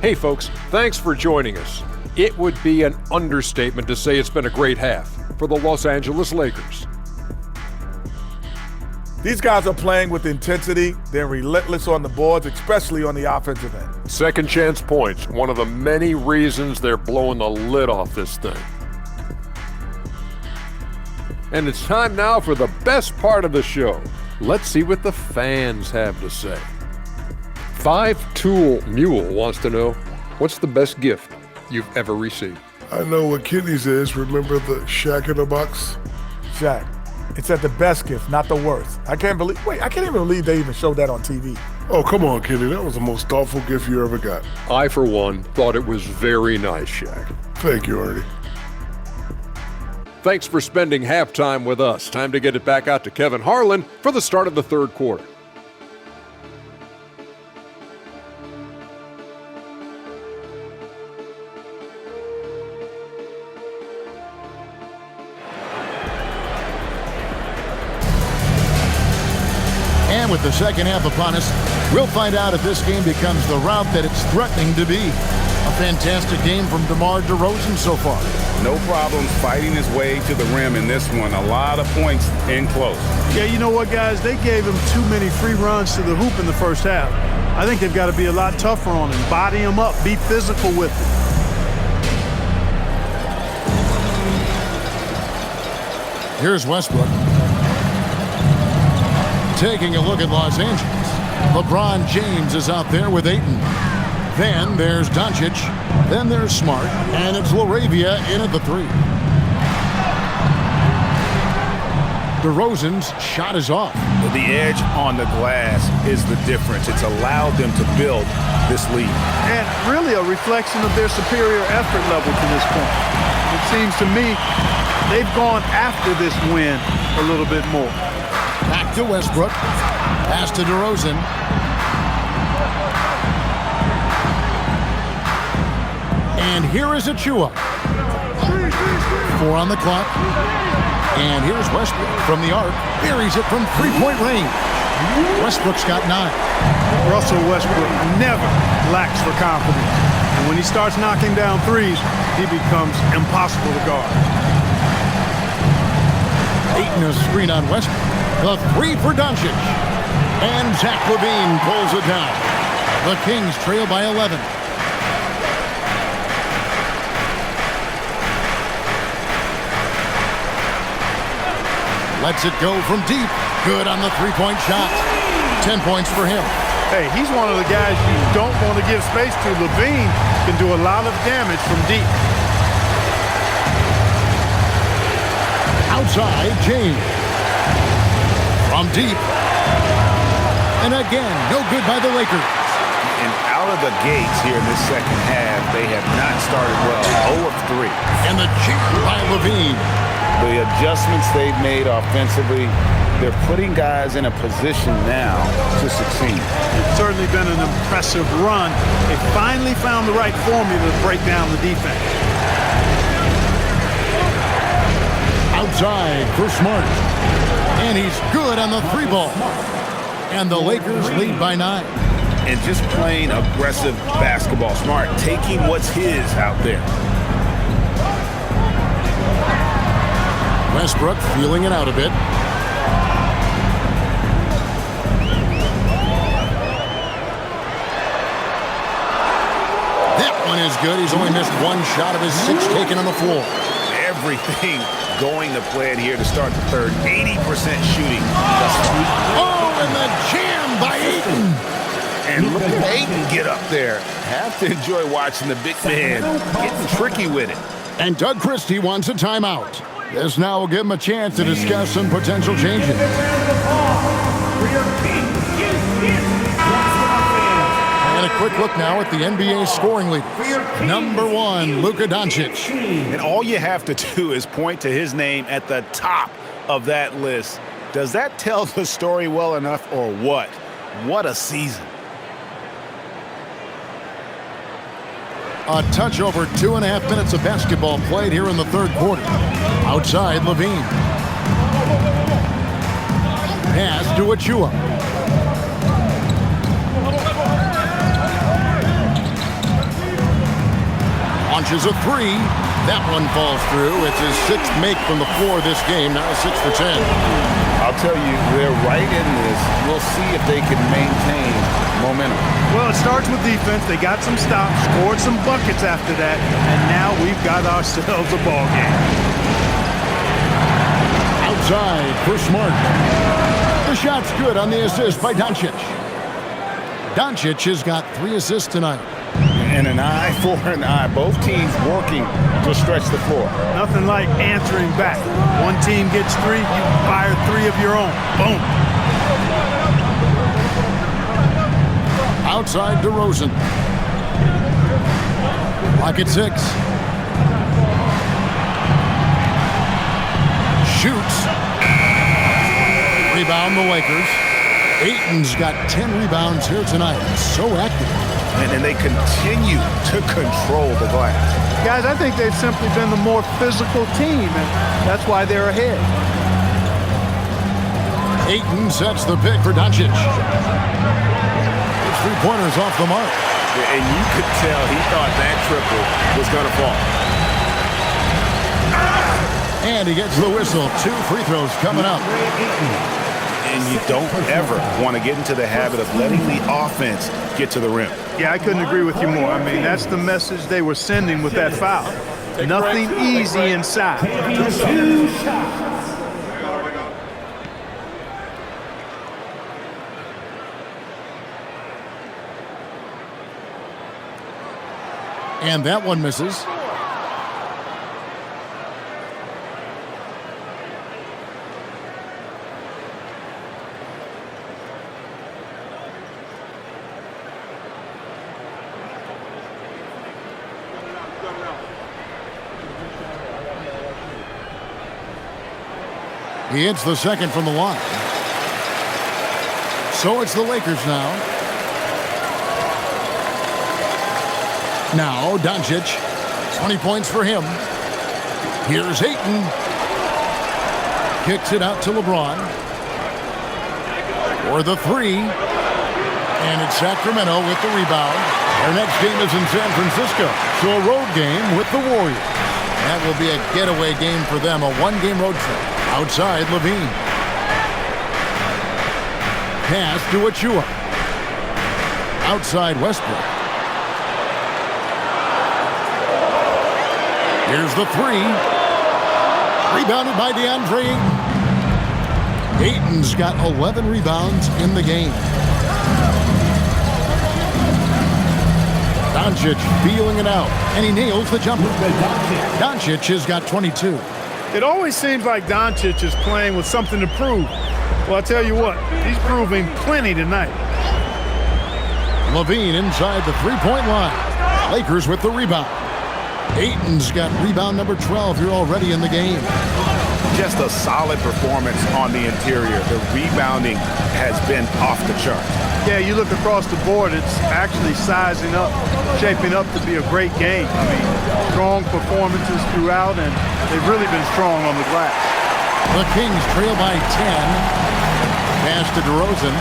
Hey folks, thanks for joining us. It would be an understatement to say it's been a great half for the Los Angeles Lakers. These guys are playing with intensity. They're relentless on the boards, especially on the offensive end. Second chance points, one of the many reasons they're blowing the lid off this thing. And it's time now for the best part of the show. Let's see what the fans have to say. Five-Tool Mule wants to know, what's the best gift you've ever received? I know what Kenny's is. Remember the Shaq in the box? Shaq, it's at the best gift, not the worst. I can't even believe they even showed that on TV. Oh, come on, Kenny. That was the most thoughtful gift you ever got. I, for one, thought it was very nice, Shaq. Thank you, Ernie. Thanks for spending halftime with us. Time to get it back out to Kevin Harlan for the start of the third quarter. And with the second half upon us, we'll find out if this game becomes the route that it's threatening to be. A fantastic game from DeMar DeRozan so far. No problems fighting his way to the rim in this one. A lot of points in close. Yeah, you know what, guys? They gave him too many free runs to the hoop in the first half. I think they've got to be a lot tougher on him. Body him up. Be physical with him. Here's Westbrook. Taking a look at Los Angeles. LeBron James is out there with Ayton. Then there's Doncic. Then there's Smart. And it's LaRavia in at the three. DeRozan's shot is off. The edge on the glass is the difference. It's allowed them to build this lead. And really a reflection of their superior effort level to this point. It seems to me they've gone after this win a little bit more. Back to Westbrook. Pass to DeRozan. And here is Achua. 4 on the clock. And here's Westbrook from the arc. Buries it from three-point range. Westbrook's got 9. Russell Westbrook never lacks for confidence. And when he starts knocking down threes, he becomes impossible to guard. Ayton a screen on Westbrook. The three for Doncic. And Zach LaVine pulls it down. The Kings trail by 11. Lets it go from deep. Good on the three-point shot. 10 points for him. Hey, he's one of the guys you don't want to give space to. LaVine can do a lot of damage from deep. Outside, James. From deep. And again, no good by the Lakers. And out of the gates here in this second half, they have not started well. 0 of 3. And the jam by Levine. The adjustments they've made offensively, they're putting guys in a position now to succeed. It's certainly been an impressive run. They finally found the right formula to break down the defense. Outside for Smart. And he's good on the 3 ball. And the Lakers lead by 9. And just playing aggressive basketball. Smart taking what's his out there. Westbrook feeling it out a bit. That one is good. He's only missed 1 shot of his 6 taken on the floor. Everything going to plan here to start the third. 80% shooting. Oh, and the jam by Ayton. And look at Ayton get up there. Have to enjoy watching the big man getting tricky with it. And Doug Christie wants a timeout. This now will give him a chance to discuss some potential changes. And a quick look now at the NBA scoring leaders. Number 1, Luka Doncic. And all you have to do is point to his name at the top of that list. Does that tell the story well enough or what? What a season. A touch over 2.5 minutes of basketball played here in the third quarter. Outside, Levine. Pass to Achua. Launches a 3. That one falls through. It's his 6th make from the floor this game. Now 6 for 10. I'll tell you, they're right in this. We'll see if they can maintain momentum. Well, it starts with defense. They got some stops, scored some buckets after that, and now we've got ourselves a ball game. Outside for Smart. The shot's good on the assist by Doncic. Doncic has got 3 assists tonight. And an eye for an eye. Both teams working to stretch the floor. Nothing like answering back. One team gets 3, you fire 3 of your own. Boom. Outside DeRozan. Lock at 6. Shoots. Rebound the Lakers. Ayton's got 10 rebounds here tonight. So active. And they continue to control the glass. Guys, I think they've simply been the more physical team, and that's why they're ahead. Ayton sets the pick for Doncic. 3-pointers off the mark. And you could tell he thought that triple was going to fall. And he gets the whistle. 2 free throws coming up. And you don't ever want to get into the habit of letting the offense get to the rim. Yeah, I couldn't agree with you more. I mean, that's the message they were sending with that foul. Nothing easy inside. 2 shots. And that one misses. He hits the second from the line. So it's the Lakers now. Now Doncic, 20 points for him. Here's Ayton. Kicks it out to LeBron. For the 3. And it's Sacramento with the rebound. Their next game is in San Francisco. So a road game with the Warriors. That will be a getaway game for them, a 1-game road trip. Outside, Levine. Pass to Achua. Outside, Westbrook. Here's the 3. Rebounded by DeAndre Ayton. Ayton's got 11 rebounds in the game. Doncic feeling it out, and he nails the jumper. Doncic has got 22. It always seems like Doncic is playing with something to prove. Well, I tell you what, he's proving plenty tonight. Levine inside the three-point line. Lakers with the rebound. Ayton's got rebound number 12 here already in the game. Just a solid performance on the interior. The rebounding has been off the chart. Yeah, you look across the board, it's actually sizing up, shaping up to be a great game. I mean, strong performances throughout, and they've really been strong on the glass. The Kings trail by 10. Pass to DeRozan.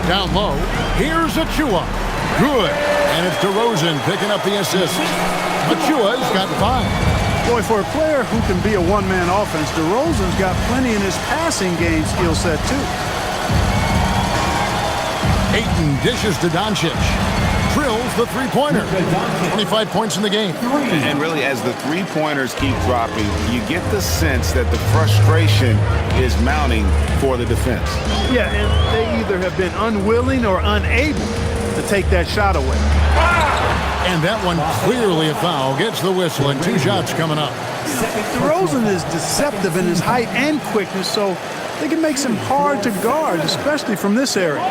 Down low, here's Achua. Good. And it's DeRozan picking up the assist. Achua's got 5. Boy, for a player who can be a one-man offense, DeRozan's got plenty in his passing game skill set, too. Ayton dishes to Doncic. Drills the three-pointer. 25 points in the game. And really, as the three-pointers keep dropping, you get the sense that the frustration is mounting for the defense. Yeah, and they either have been unwilling or unable to take that shot away. And that one clearly a foul. Gets the whistle, and 2 shots coming up. DeRozan is deceptive in his height and quickness, so they can make him hard to guard, especially from this area.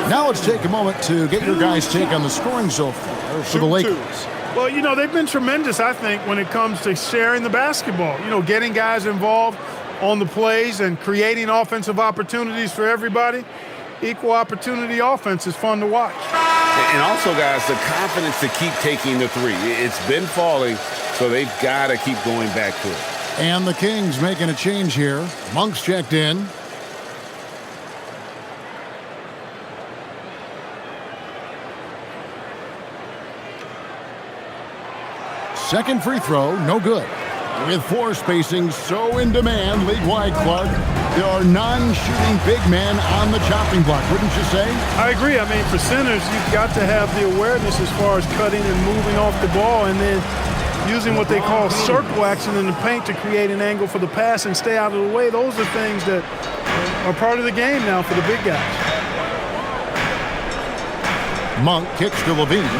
Now let's take a moment to get your guys' take on the scoring so far for the Lakers. Well, you know, they've been tremendous, I think, when it comes to sharing the basketball. You know, getting guys involved on the plays and creating offensive opportunities for everybody. Equal opportunity offense is fun to watch. And also, guys, the confidence to keep taking the three. It's been falling, so they've got to keep going back to it. And the Kings making a change here. Monk's checked in. Second free throw, no good. With 4 spacing so in demand league-wide, Clark, there are non-shooting big men on the chopping block, wouldn't you say? I agree. I mean, for centers, you've got to have the awareness as far as cutting and moving off the ball and then using what they call circle action in the paint to create an angle for the pass and stay out of the way. Those are things that are part of the game now for the big guys. Monk kicks to Levine.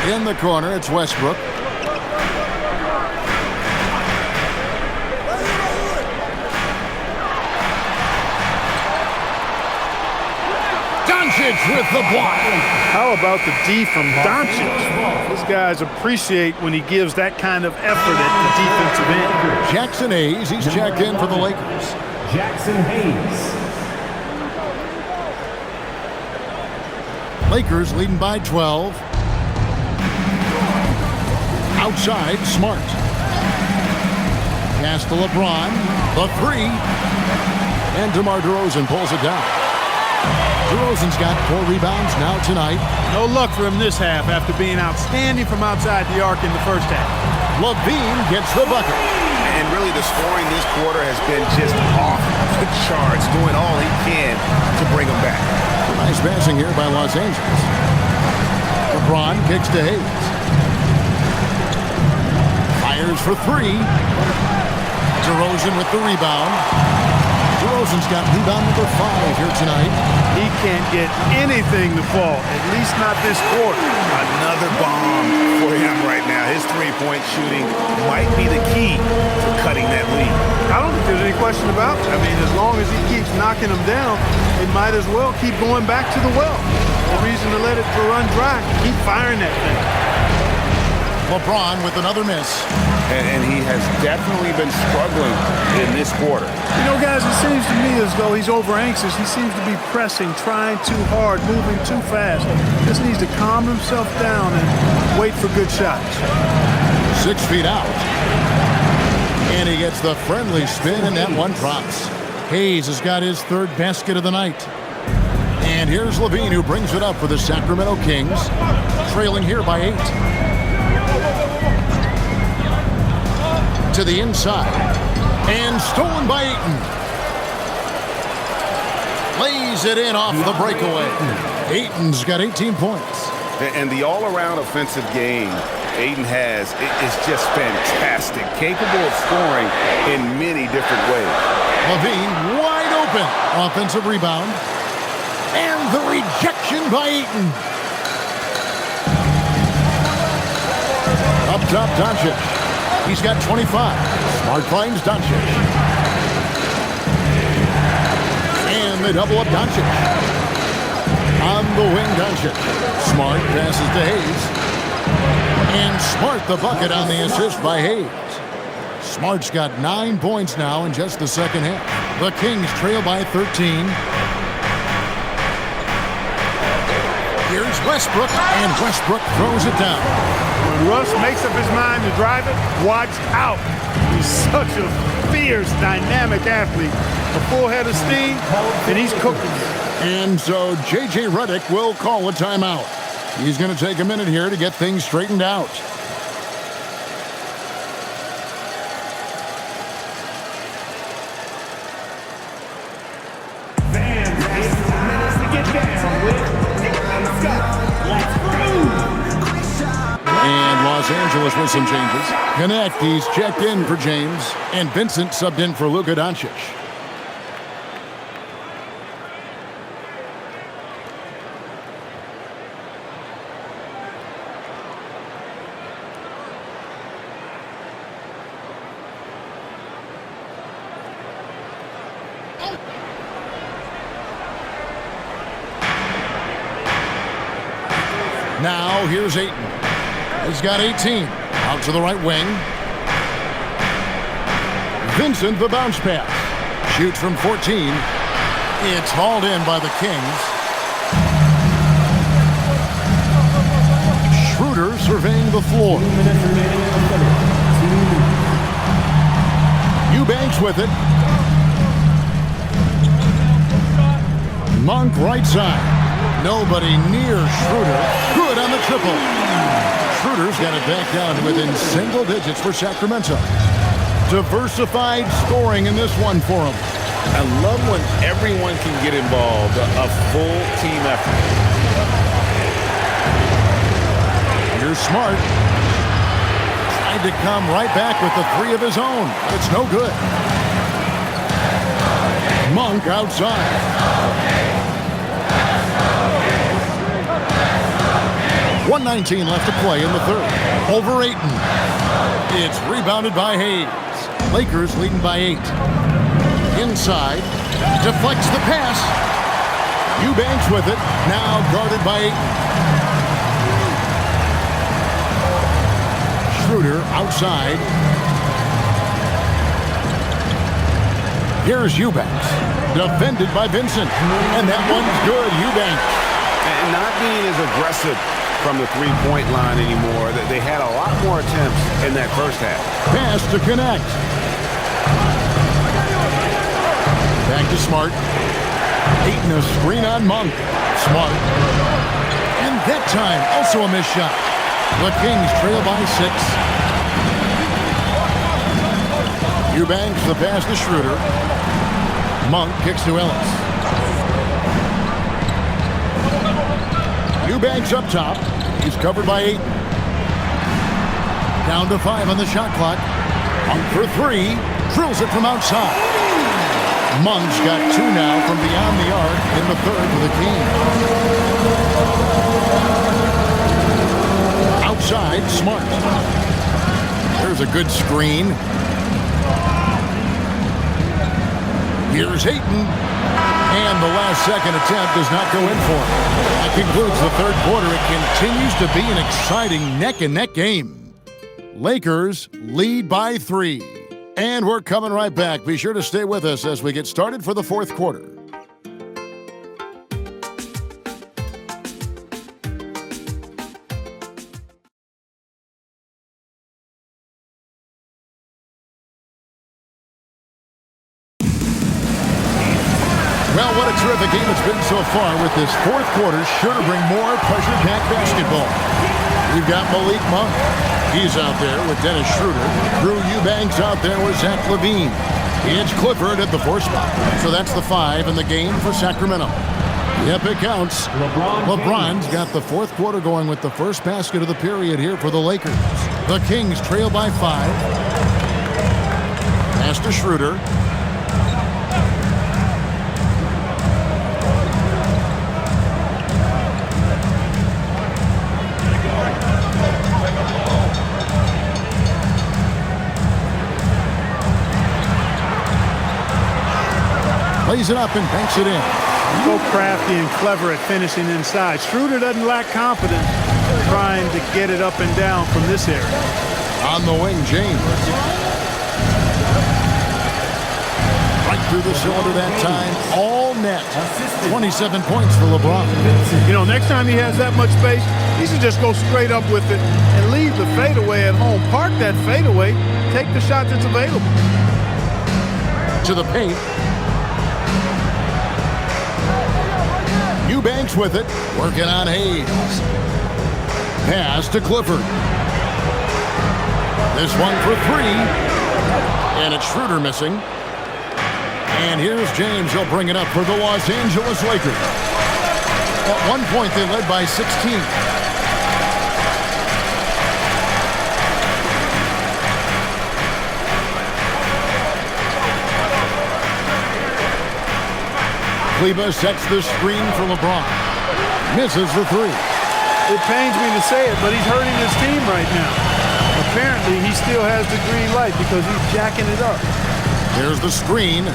In the corner, it's Westbrook. Doncic with the block. How about the D from Doncic? These guys appreciate when he gives that kind of effort at the defensive end. Jackson Hayes, he's checked in for the Lakers. Jackson Hayes. Lakers leading by 12. Outside, Smart. Pass to LeBron. The 3. And DeMar DeRozan pulls it down. DeRozan's got 4 rebounds now tonight. No luck for him this half after being outstanding from outside the arc in the first half. Levine gets the bucket. And really, the scoring this quarter has been just off the charts, doing all he can to bring them back. Nice passing here by Los Angeles. LeBron kicks to Hayes. Fires for 3. DeRozan with the rebound. DeRozan's got rebound number 5 here tonight. He can't get anything to fall, at least not this quarter. Another bomb for him right now. His three-point shooting might be the key to cutting that lead. I don't think there's any question about it. I mean, as long as he keeps knocking them down, they might as well keep going back to the well. No reason to let it run dry. Keep firing that thing. LeBron with another miss. And he has definitely been struggling in this quarter. You know, guys, it seems to me as though he's over-anxious. He seems to be pressing, trying too hard, moving too fast. Just needs to calm himself down and wait for good shots. 6 feet out. And he gets the friendly spin, and that one drops. Hayes has got his 3rd basket of the night. And here's Levine, who brings it up for the Sacramento Kings, trailing here by 8. To the inside. And stolen by Ayton. Lays it in off the breakaway. Ayton's got 18 points. And the all-around offensive game Ayton has is just fantastic. Capable of scoring in many different ways. Levine wide open. Offensive rebound. And the rejection by Ayton. top Doncic. He's got 25. Smart finds Doncic. And they double up Doncic. On the wing, Doncic. Smart passes to Hayes. And Smart the bucket on the assist by Hayes. Smart's got 9 points now in just the second half. The Kings trail by 13. Here's Westbrook, and Westbrook throws it down. When Russ makes up his mind to drive it, watch out. He's such a fierce, dynamic athlete. A full head of steam, and he's cooking. And so J.J. Redick will call a timeout. He's going to take a minute here to get things straightened out. And Los Angeles with some changes. Connect, he's checked in for James. And Vincent subbed in for Luka Doncic. Now here's Ayton. He's got 18. Out to the right wing. Vincent the bounce pass. Shoots from 14. It's hauled in by the Kings. Schroeder surveying the floor. Eubanks with it. Monk right side. Nobody near Schroeder. Good on the triple. Schroeder's got it back down to within single digits for Sacramento. Diversified scoring in this one for him. I love when everyone can get involved, a full team effort. Here's Smart. Tried to come right back with the three of his own. It's no good. Monk outside. 1:19 left to play in the third. Over Ayton. It's rebounded by Hayes. Lakers leading by 8. Inside. Deflects the pass. Eubanks with it. Now guarded by Ayton. Schroeder outside. Here's Eubanks. Defended by Vincent. And that one's good. Eubanks. And not being as aggressive from the three-point line anymore. They had a lot more attempts in that first half. Pass to Connect. Back to Smart. Ayton a screen on Monk. Smart. And that time, also a missed shot. The Kings trail by 6. Eubanks the pass to Schroeder. Monk kicks to Ellis. Eubanks up top. He's covered by 8. Down to 5 on the shot clock. Monk for 3. Drills it from outside. Monk's got 2 now from beyond the arc in the third for the Kings. Outside, Smart. There's a good screen. Here's Ayton. And the last second attempt does not go in for him. That concludes the third quarter. It continues to be an exciting neck-and-neck game. Lakers lead by 3. And we're coming right back. Be sure to stay with us as we get started for the fourth quarter. Well, what a terrific game it's been so far with this fourth quarter. Sure to bring more pressure-packed basketball. We've got Malik Monk. He's out there with Dennis Schroeder. Drew Eubanks out there with Zach LaVine. It's Clifford at the 4 spot. So that's the 5 in the game for Sacramento. Yep, it counts. LeBron's got the fourth quarter going with the first basket of the period here for the Lakers. The Kings trail by 5. Pass to Schroeder. Lays it up and banks it in. So crafty and clever at finishing inside. Schroeder doesn't lack confidence trying to get it up and down from this area. On the wing, James. Right through the cylinder that time. All net. 27 points for LeBron. You know, next time he has that much space, he should just go straight up with it and leave the fadeaway at home. Park that fadeaway. Take the shot that's available. To the paint. Eubanks with it. Working on Hayes. Pass to Clifford. This one for three. And it's Schroeder missing. And here's James. He'll bring it up for the Los Angeles Lakers. At one point, they led by 16. Kleber sets the screen for LeBron. Misses the three. It pains me to say it, but he's hurting his team right now. Apparently, he still has the green light because he's jacking it up. Here's the screen.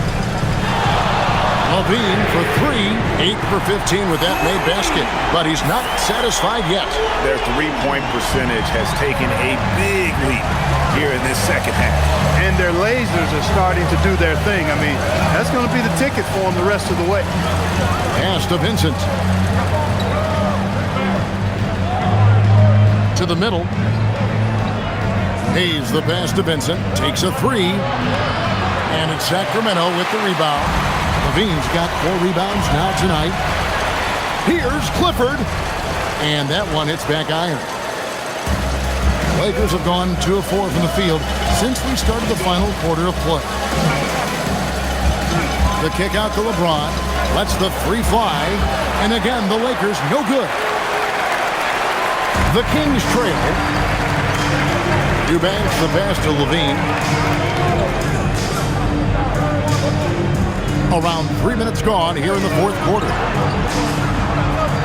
Levine for three. 8 for 15 with that made basket. But he's not satisfied yet. Their three-point percentage has taken a big leap here in this second half. And their lasers are starting to do their thing. I mean, that's going to be the ticket for them the rest of the way. Pass to Vincent. To the middle. Hayes the pass to Vincent. Takes a three. And it's Sacramento with the rebound. Levine's got 4 rebounds now tonight. Here's Clifford. And that one hits back iron. Lakers have gone 2 of 4 from the field since we started the final quarter of play. The kick out to LeBron. Lets the three fly. And again, the Lakers no good. The Kings trail. Eubanks the pass to Levine. Around 3 minutes gone here in the fourth quarter.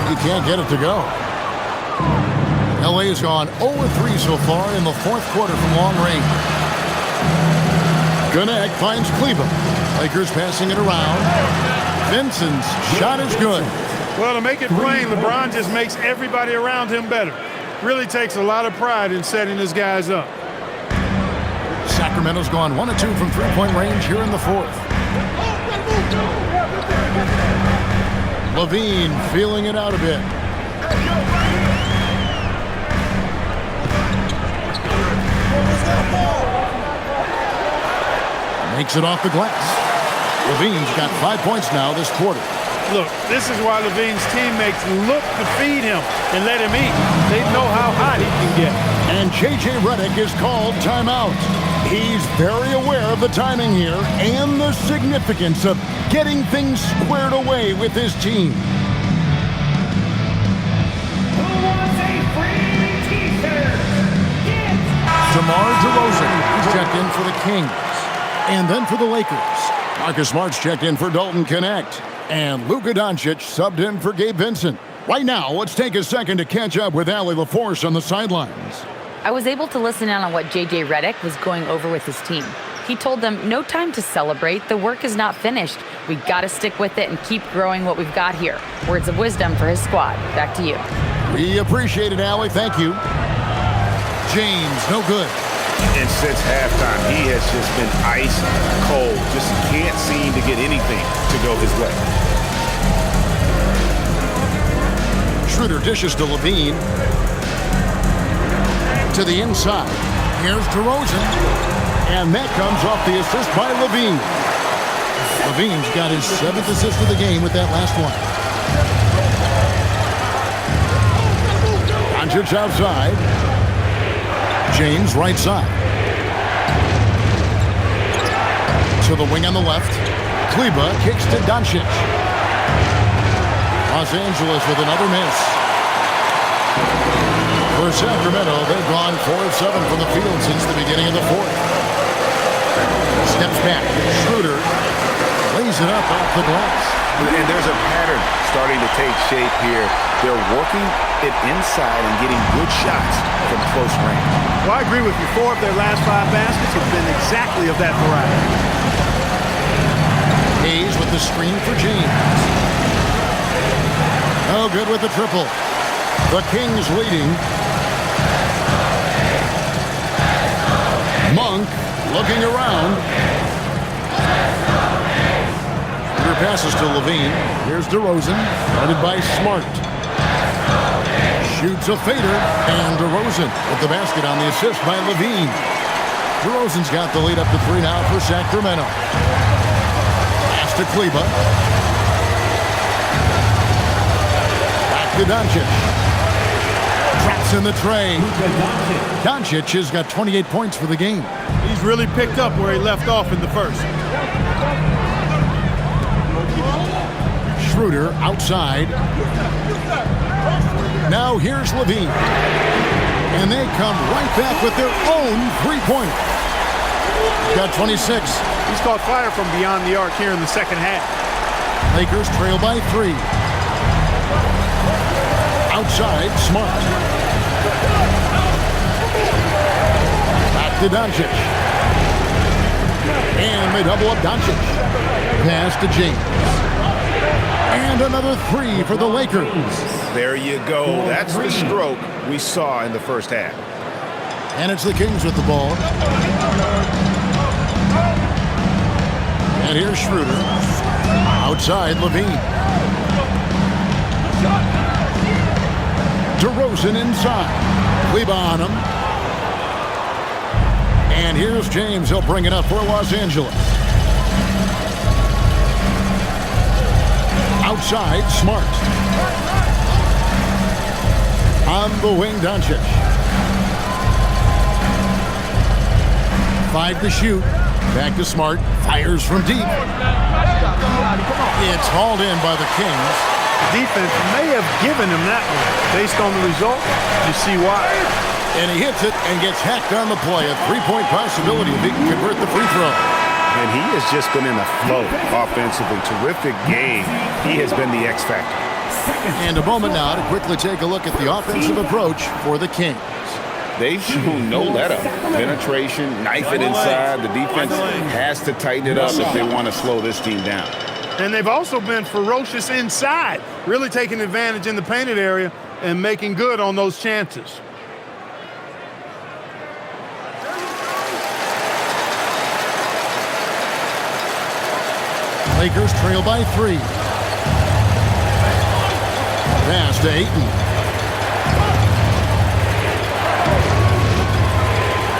He can't get it to go. LA has gone 0-3 so far in the fourth quarter from long range. Connect finds Cleveland. Lakers passing it around. Vincent's shot is good. Well, to make it plain, LeBron just makes everybody around him better. Really takes a lot of pride in setting his guys up. Sacramento's gone 1 of 2 from three-point range here in the fourth. Levine feeling it out a bit. Makes it off the glass. Levine's got 5 points now this quarter. Look, this is why Levine's teammates look to feed him and let him eat. They know how hot he can get. And J.J. Redick is called timeout. He's very aware of the timing here and the significance of getting things squared away with his team. DeMar DeRozan is checked in for the Kings. And then for the Lakers, Marcus Smart's checked in for Dalton Connect. And Luka Doncic subbed in for Gabe Vincent. Right now, let's take a second to catch up with Allie LaForce on the sidelines. I was able to listen in on what J.J. Redick was going over with his team. He told them, no time to celebrate. The work is not finished. We got to stick with it and keep growing what we've got here. Words of wisdom for his squad. Back to you. We appreciate it, Allie. Thank you. James, no good. And since halftime, he has just been ice cold. Just can't seem to get anything to go his way. Schroeder dishes to Levine. To the inside. Here's DeRozan. And that comes off the assist by Levine. Levine's got his 7th assist of the game with that last one. Doncic outside. James right side. To the wing on the left. Kleber kicks to Doncic. Los Angeles with another miss. For Sacramento, they've gone 4 of 7 from the field since the beginning of the fourth. Steps back. Schroeder lays it up off the glass. And there's a pattern starting to take shape here. They're working it inside and getting good shots from close range. Well, I agree with you. 4 of their last 5 baskets have been exactly of that variety. Hayes with the the screen for James. Oh, good with the triple. The Kings leading. Monk looking around. Under passes to Levine. Here's DeRozan, guarded by Smart. Shoots a fader, and DeRozan with the basket on the assist by Levine. DeRozan's got the lead up to 3 now for Sacramento. Pass to Kleba. Back to Doncic. Traps in the tray. Doncic has got 28 points for the game. He's really picked up where he left off in the first. Schroeder outside. Now here's Levine. And they come right back with their own three-pointer. Got 26. He's caught fire from beyond the arc here in the second half. Lakers trail by 3. Outside, Smart. Back to Doncic. And they double up Doncic. Pass to James. And another 3 for the Lakers. There you go. That's the stroke we saw in the first half. And it's the Kings with the ball. And here's Schroeder. Outside, Levine. DeRozan inside. Kleba on him. And here's James. He'll bring it up for Los Angeles. Outside, Smart. On the wing, Doncic. 5 to shoot. Back to Smart. Fires from deep. It's hauled in by the Kings. Defense may have given him that one. Based on the result, you see why. And he hits it and gets hacked on the play. A 3-point possibility if he can convert the free throw. And he has just been in a flow offensively. Terrific game. He has been the X factor. And a moment now to quickly take a look at the offensive approach for the Kings. They've shown no let-up. Penetration, knife it inside. The defense has to tighten it up if they want to slow this team down. And they've also been ferocious inside, really taking advantage in the painted area and making good on those chances. Lakers trail by 3. Pass to Ayton.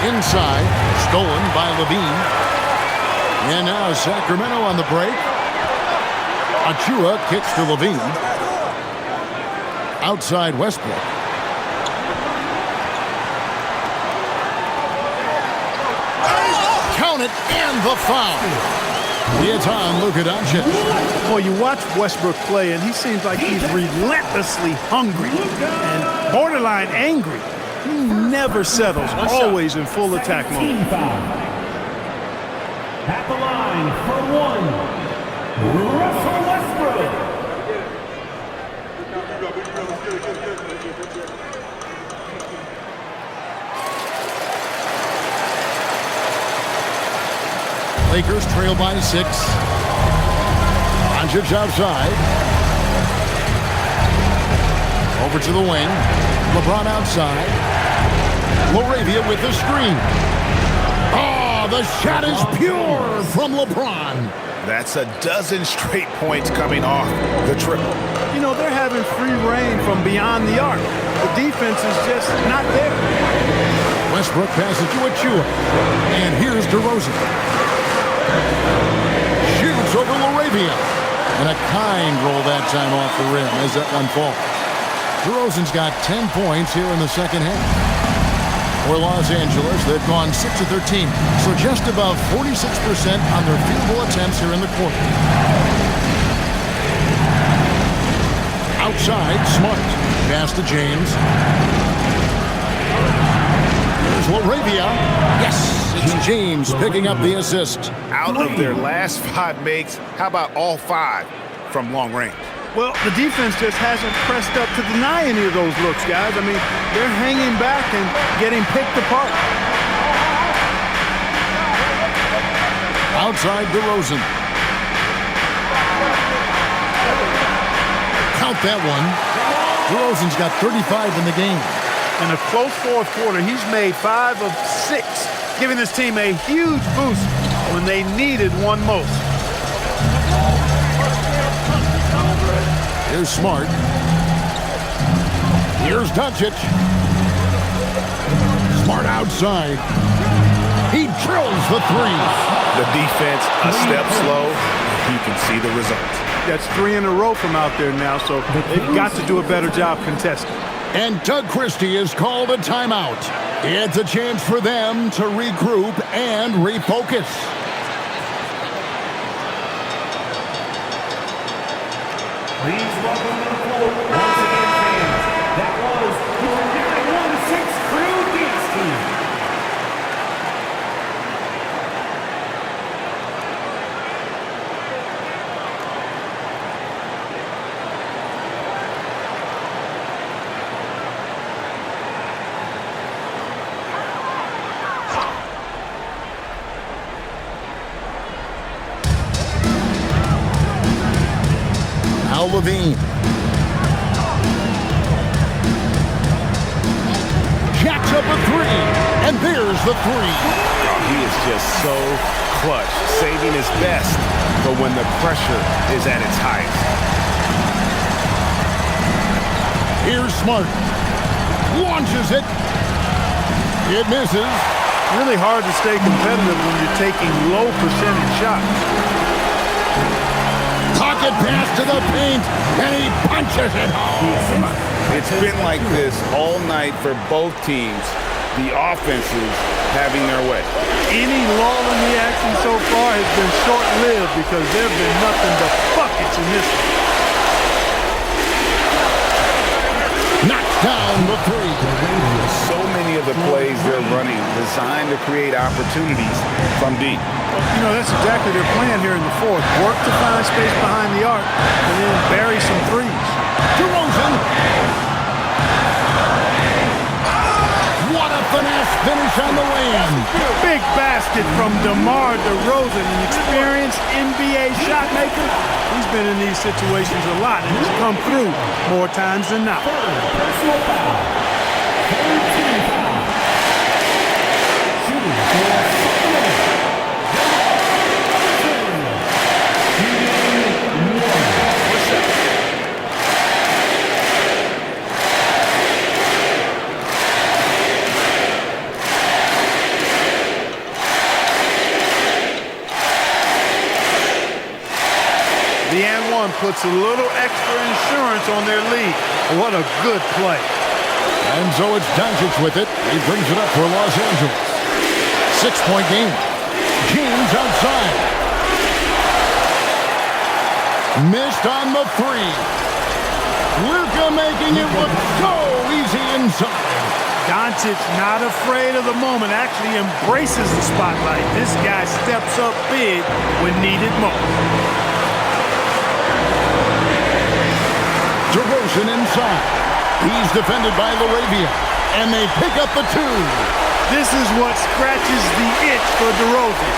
Inside, stolen by Levine. And now Sacramento on the break. Achua kicks to Levine. Outside Westbrook. Count it, and the foul. It's on Luka Doncic. Well, you watch Westbrook play, and he seems like he's relentlessly hungry and borderline angry. He never settles, always in full attack mode. At the line for 1, Russell Westbrook. Lakers trail by 6. Doncic outside. Over to the wing. LeBron outside. Laravia with the screen. Oh, the shot is pure from LeBron. That's a dozen straight points coming off the triple. You know, they're having free reign from beyond the arc. The defense is just not there. Westbrook passes to Achua. And here's DeRozan. Shoots over Laravia. And a kind roll that time off the rim as that one falls. DeRozan's got 10 points here in the second half. For Los Angeles, they've gone 6 of 13. So just about 46% on their field goal attempts here in the quarter. Outside, Smart. Pass to James. There's Laravia. Yes, it's James picking up the assist. Out of their last 5 makes, how about all 5 from long range? Well, the defense just hasn't pressed up to deny any of those looks, guys. I mean, they're hanging back and getting picked apart. Outside DeRozan. Count that one. DeRozan's got 35 in the game. In a close fourth quarter, he's made 5 of 6, giving this team a huge boost when they needed one most. Here's Smart. Here's Doncic. Smart outside. He drills the three. The defense a step slow. You can see the result. That's 3 in a row from out there now, so they've got to do a better job contesting. And Doug Christie has called a timeout. It's a chance for them to regroup and refocus. Please welcome to the floor, once again, fans. That was your 916 Crew Geeks team. Levine. Jacks up a three, and there's the three. He is just so clutch, saving his best for when the pressure is at its highest. Here's Smart. Launches it. It misses. Really hard to stay competitive when you're taking low percentage shots. Pocket pass to the paint, and he punches it home. It's been like this all night for both teams. The offenses having their way. Any lull in the action so far has been short-lived because there have been nothing but buckets in this one. Knocks down the three. So many of the plays they're running designed to create opportunities from deep. You know, that's exactly their plan here in the fourth. Work to find space behind the arc and then bury some threes. DeRozan. What a finesse finish on the lane. Big basket from DeMar DeRozan, an experienced NBA shot maker. He's been in these situations a lot and has come through more times than not. Personal foul. 13 foul. Shooting for the and one puts a little extra insurance on their lead. What a good play. And so it's Doncic with it. He brings it up for Los Angeles. 6-point game. James outside. Missed on the three. Luka making it look so easy inside. Doncic not afraid of the moment, actually embraces the spotlight. This guy steps up big when needed most. DeRozan inside. He's defended by Laravia, and they pick up the two. This is what scratches the itch for DeRozan.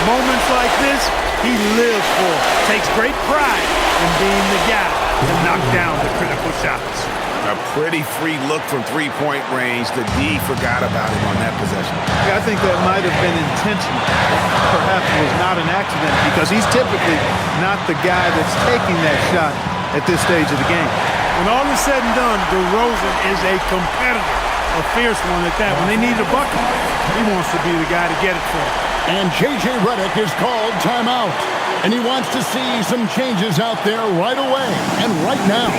Moments like this, he lives for. Takes great pride in being the guy to knock down the critical shots. A pretty free look from three-point range. The D forgot about him on that possession. Yeah, I think that might have been intentional. Perhaps it was not an accident because he's typically not the guy that's taking that shot at this stage of the game. When all is said and done, DeRozan is a competitor, a fierce one at that. When they need a bucket, he wants to be the guy to get it for them. And J.J. Redick is called timeout. And he wants to see some changes out there right away and right now.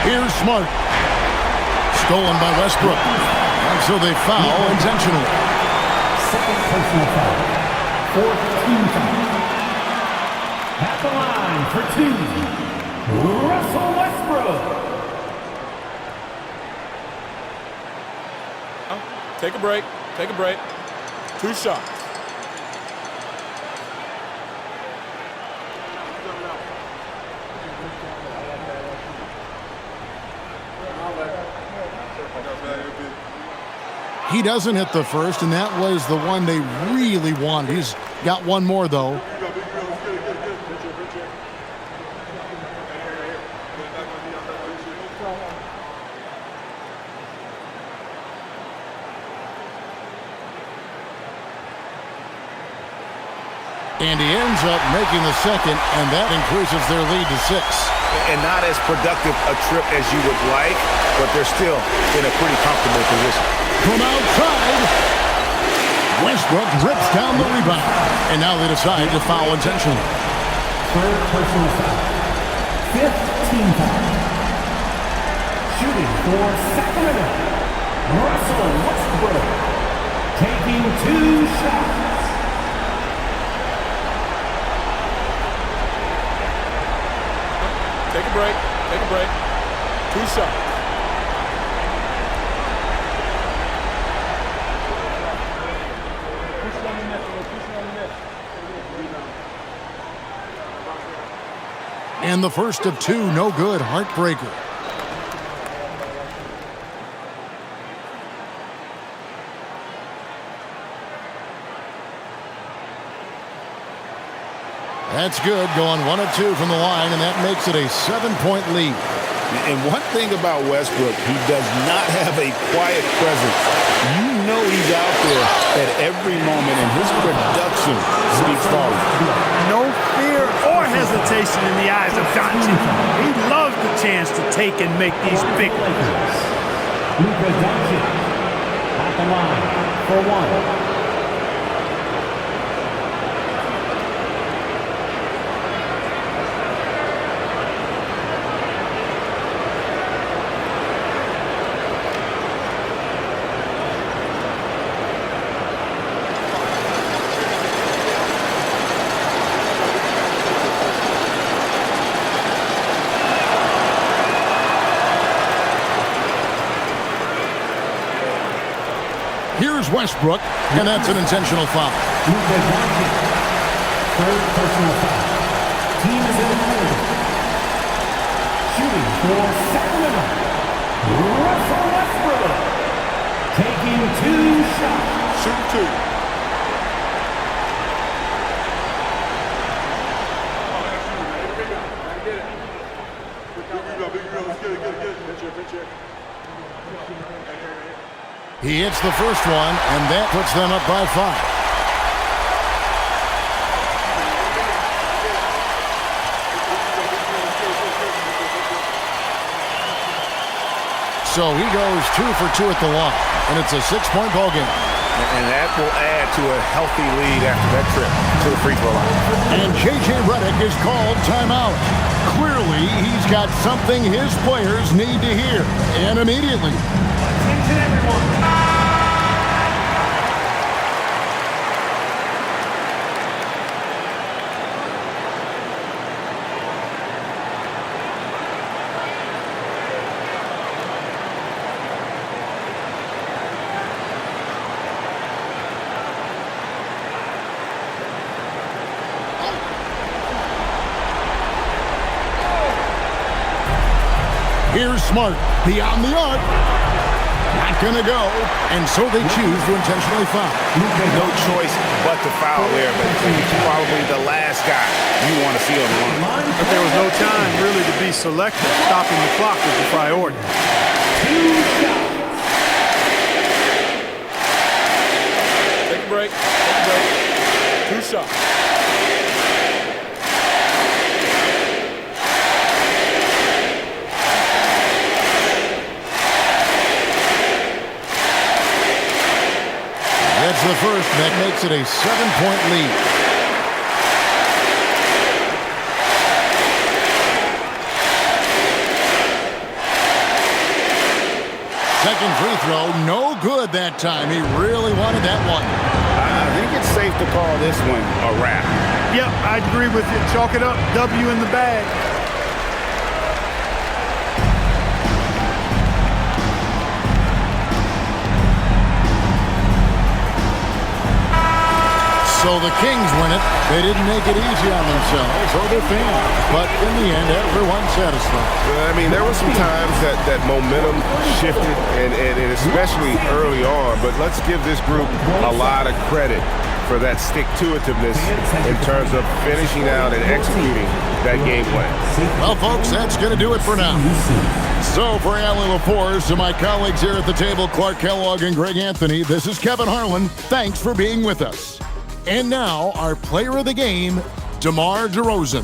Here's Smart. Stolen by Westbrook. And so they foul intentionally. Second personal foul. Fourth team foul. At the line for two, Russell Westbrook. Take a break. Take a break. 2 shots. He doesn't hit the first, and that was the one they really wanted. He's got one more, though. And he ends up making the second, and that increases their lead to 6. And not as productive a trip as you would like, but they're still in a pretty comfortable position. From outside, Westbrook rips down the rebound. And now they decide to foul intentionally. Third personal foul. 5th team foul. Shooting for Sacramento, Russell Westbrook. Taking 2 shots. Take a break. Take a break. 2 shots. And the first of 2, no good, heartbreaker. That's good, going 1 of 2 from the line, and that makes it a 7-point lead. And one thing about Westbrook, he does not have a quiet presence. You know he's out there at every moment, and his production speaks volumes. No fear or hesitation in the eyes of Doncic. He loves the chance to take and make these big plays. Luka Doncic at the line for 1. Here's Westbrook, and that's an intentional foul. Luka Doncic, 3rd personal foul. Team is in the lead. Shooting for Sacramento, Russell Westbrook. Taking 2 shots. Shoot 2. He hits the first one, and that puts them up by 5. So he goes 2 for 2 at the line, and it's a 6-point ball game. And that will add to a healthy lead after that trip to the free throw line. And J.J. Redick is called timeout. Clearly, he's got something his players need to hear, and immediately. Attention, everyone. Here's Smart, beyond the arc. Not going to go, and so they choose to intentionally foul. No choice but to foul there, but he's probably the last guy you want to see on the line. But there was no time really to be selective. Stopping the clock was the priority. 2 shots. Take a break. Take a break. 2 shots. That's the first, and that makes it a 7-point lead. Second free throw, no good that time. He really wanted that one. I think it's safe to call this one a wrap. Yep, I agree with you. Chalk it up. W in the bag. So the Kings win it. They didn't make it easy on themselves or their fans. But in the end, everyone's satisfied. I mean, there were some times that momentum shifted, and especially early on. But let's give this group a lot of credit for that stick-to-itiveness in terms of finishing out and executing that game plan. Well, folks, that's going to do it for now. So for Allie LaForce, to my colleagues here at the table, Clark Kellogg and Greg Anthony, this is Kevin Harlan. Thanks for being with us. And now, our player of the game, DeMar DeRozan.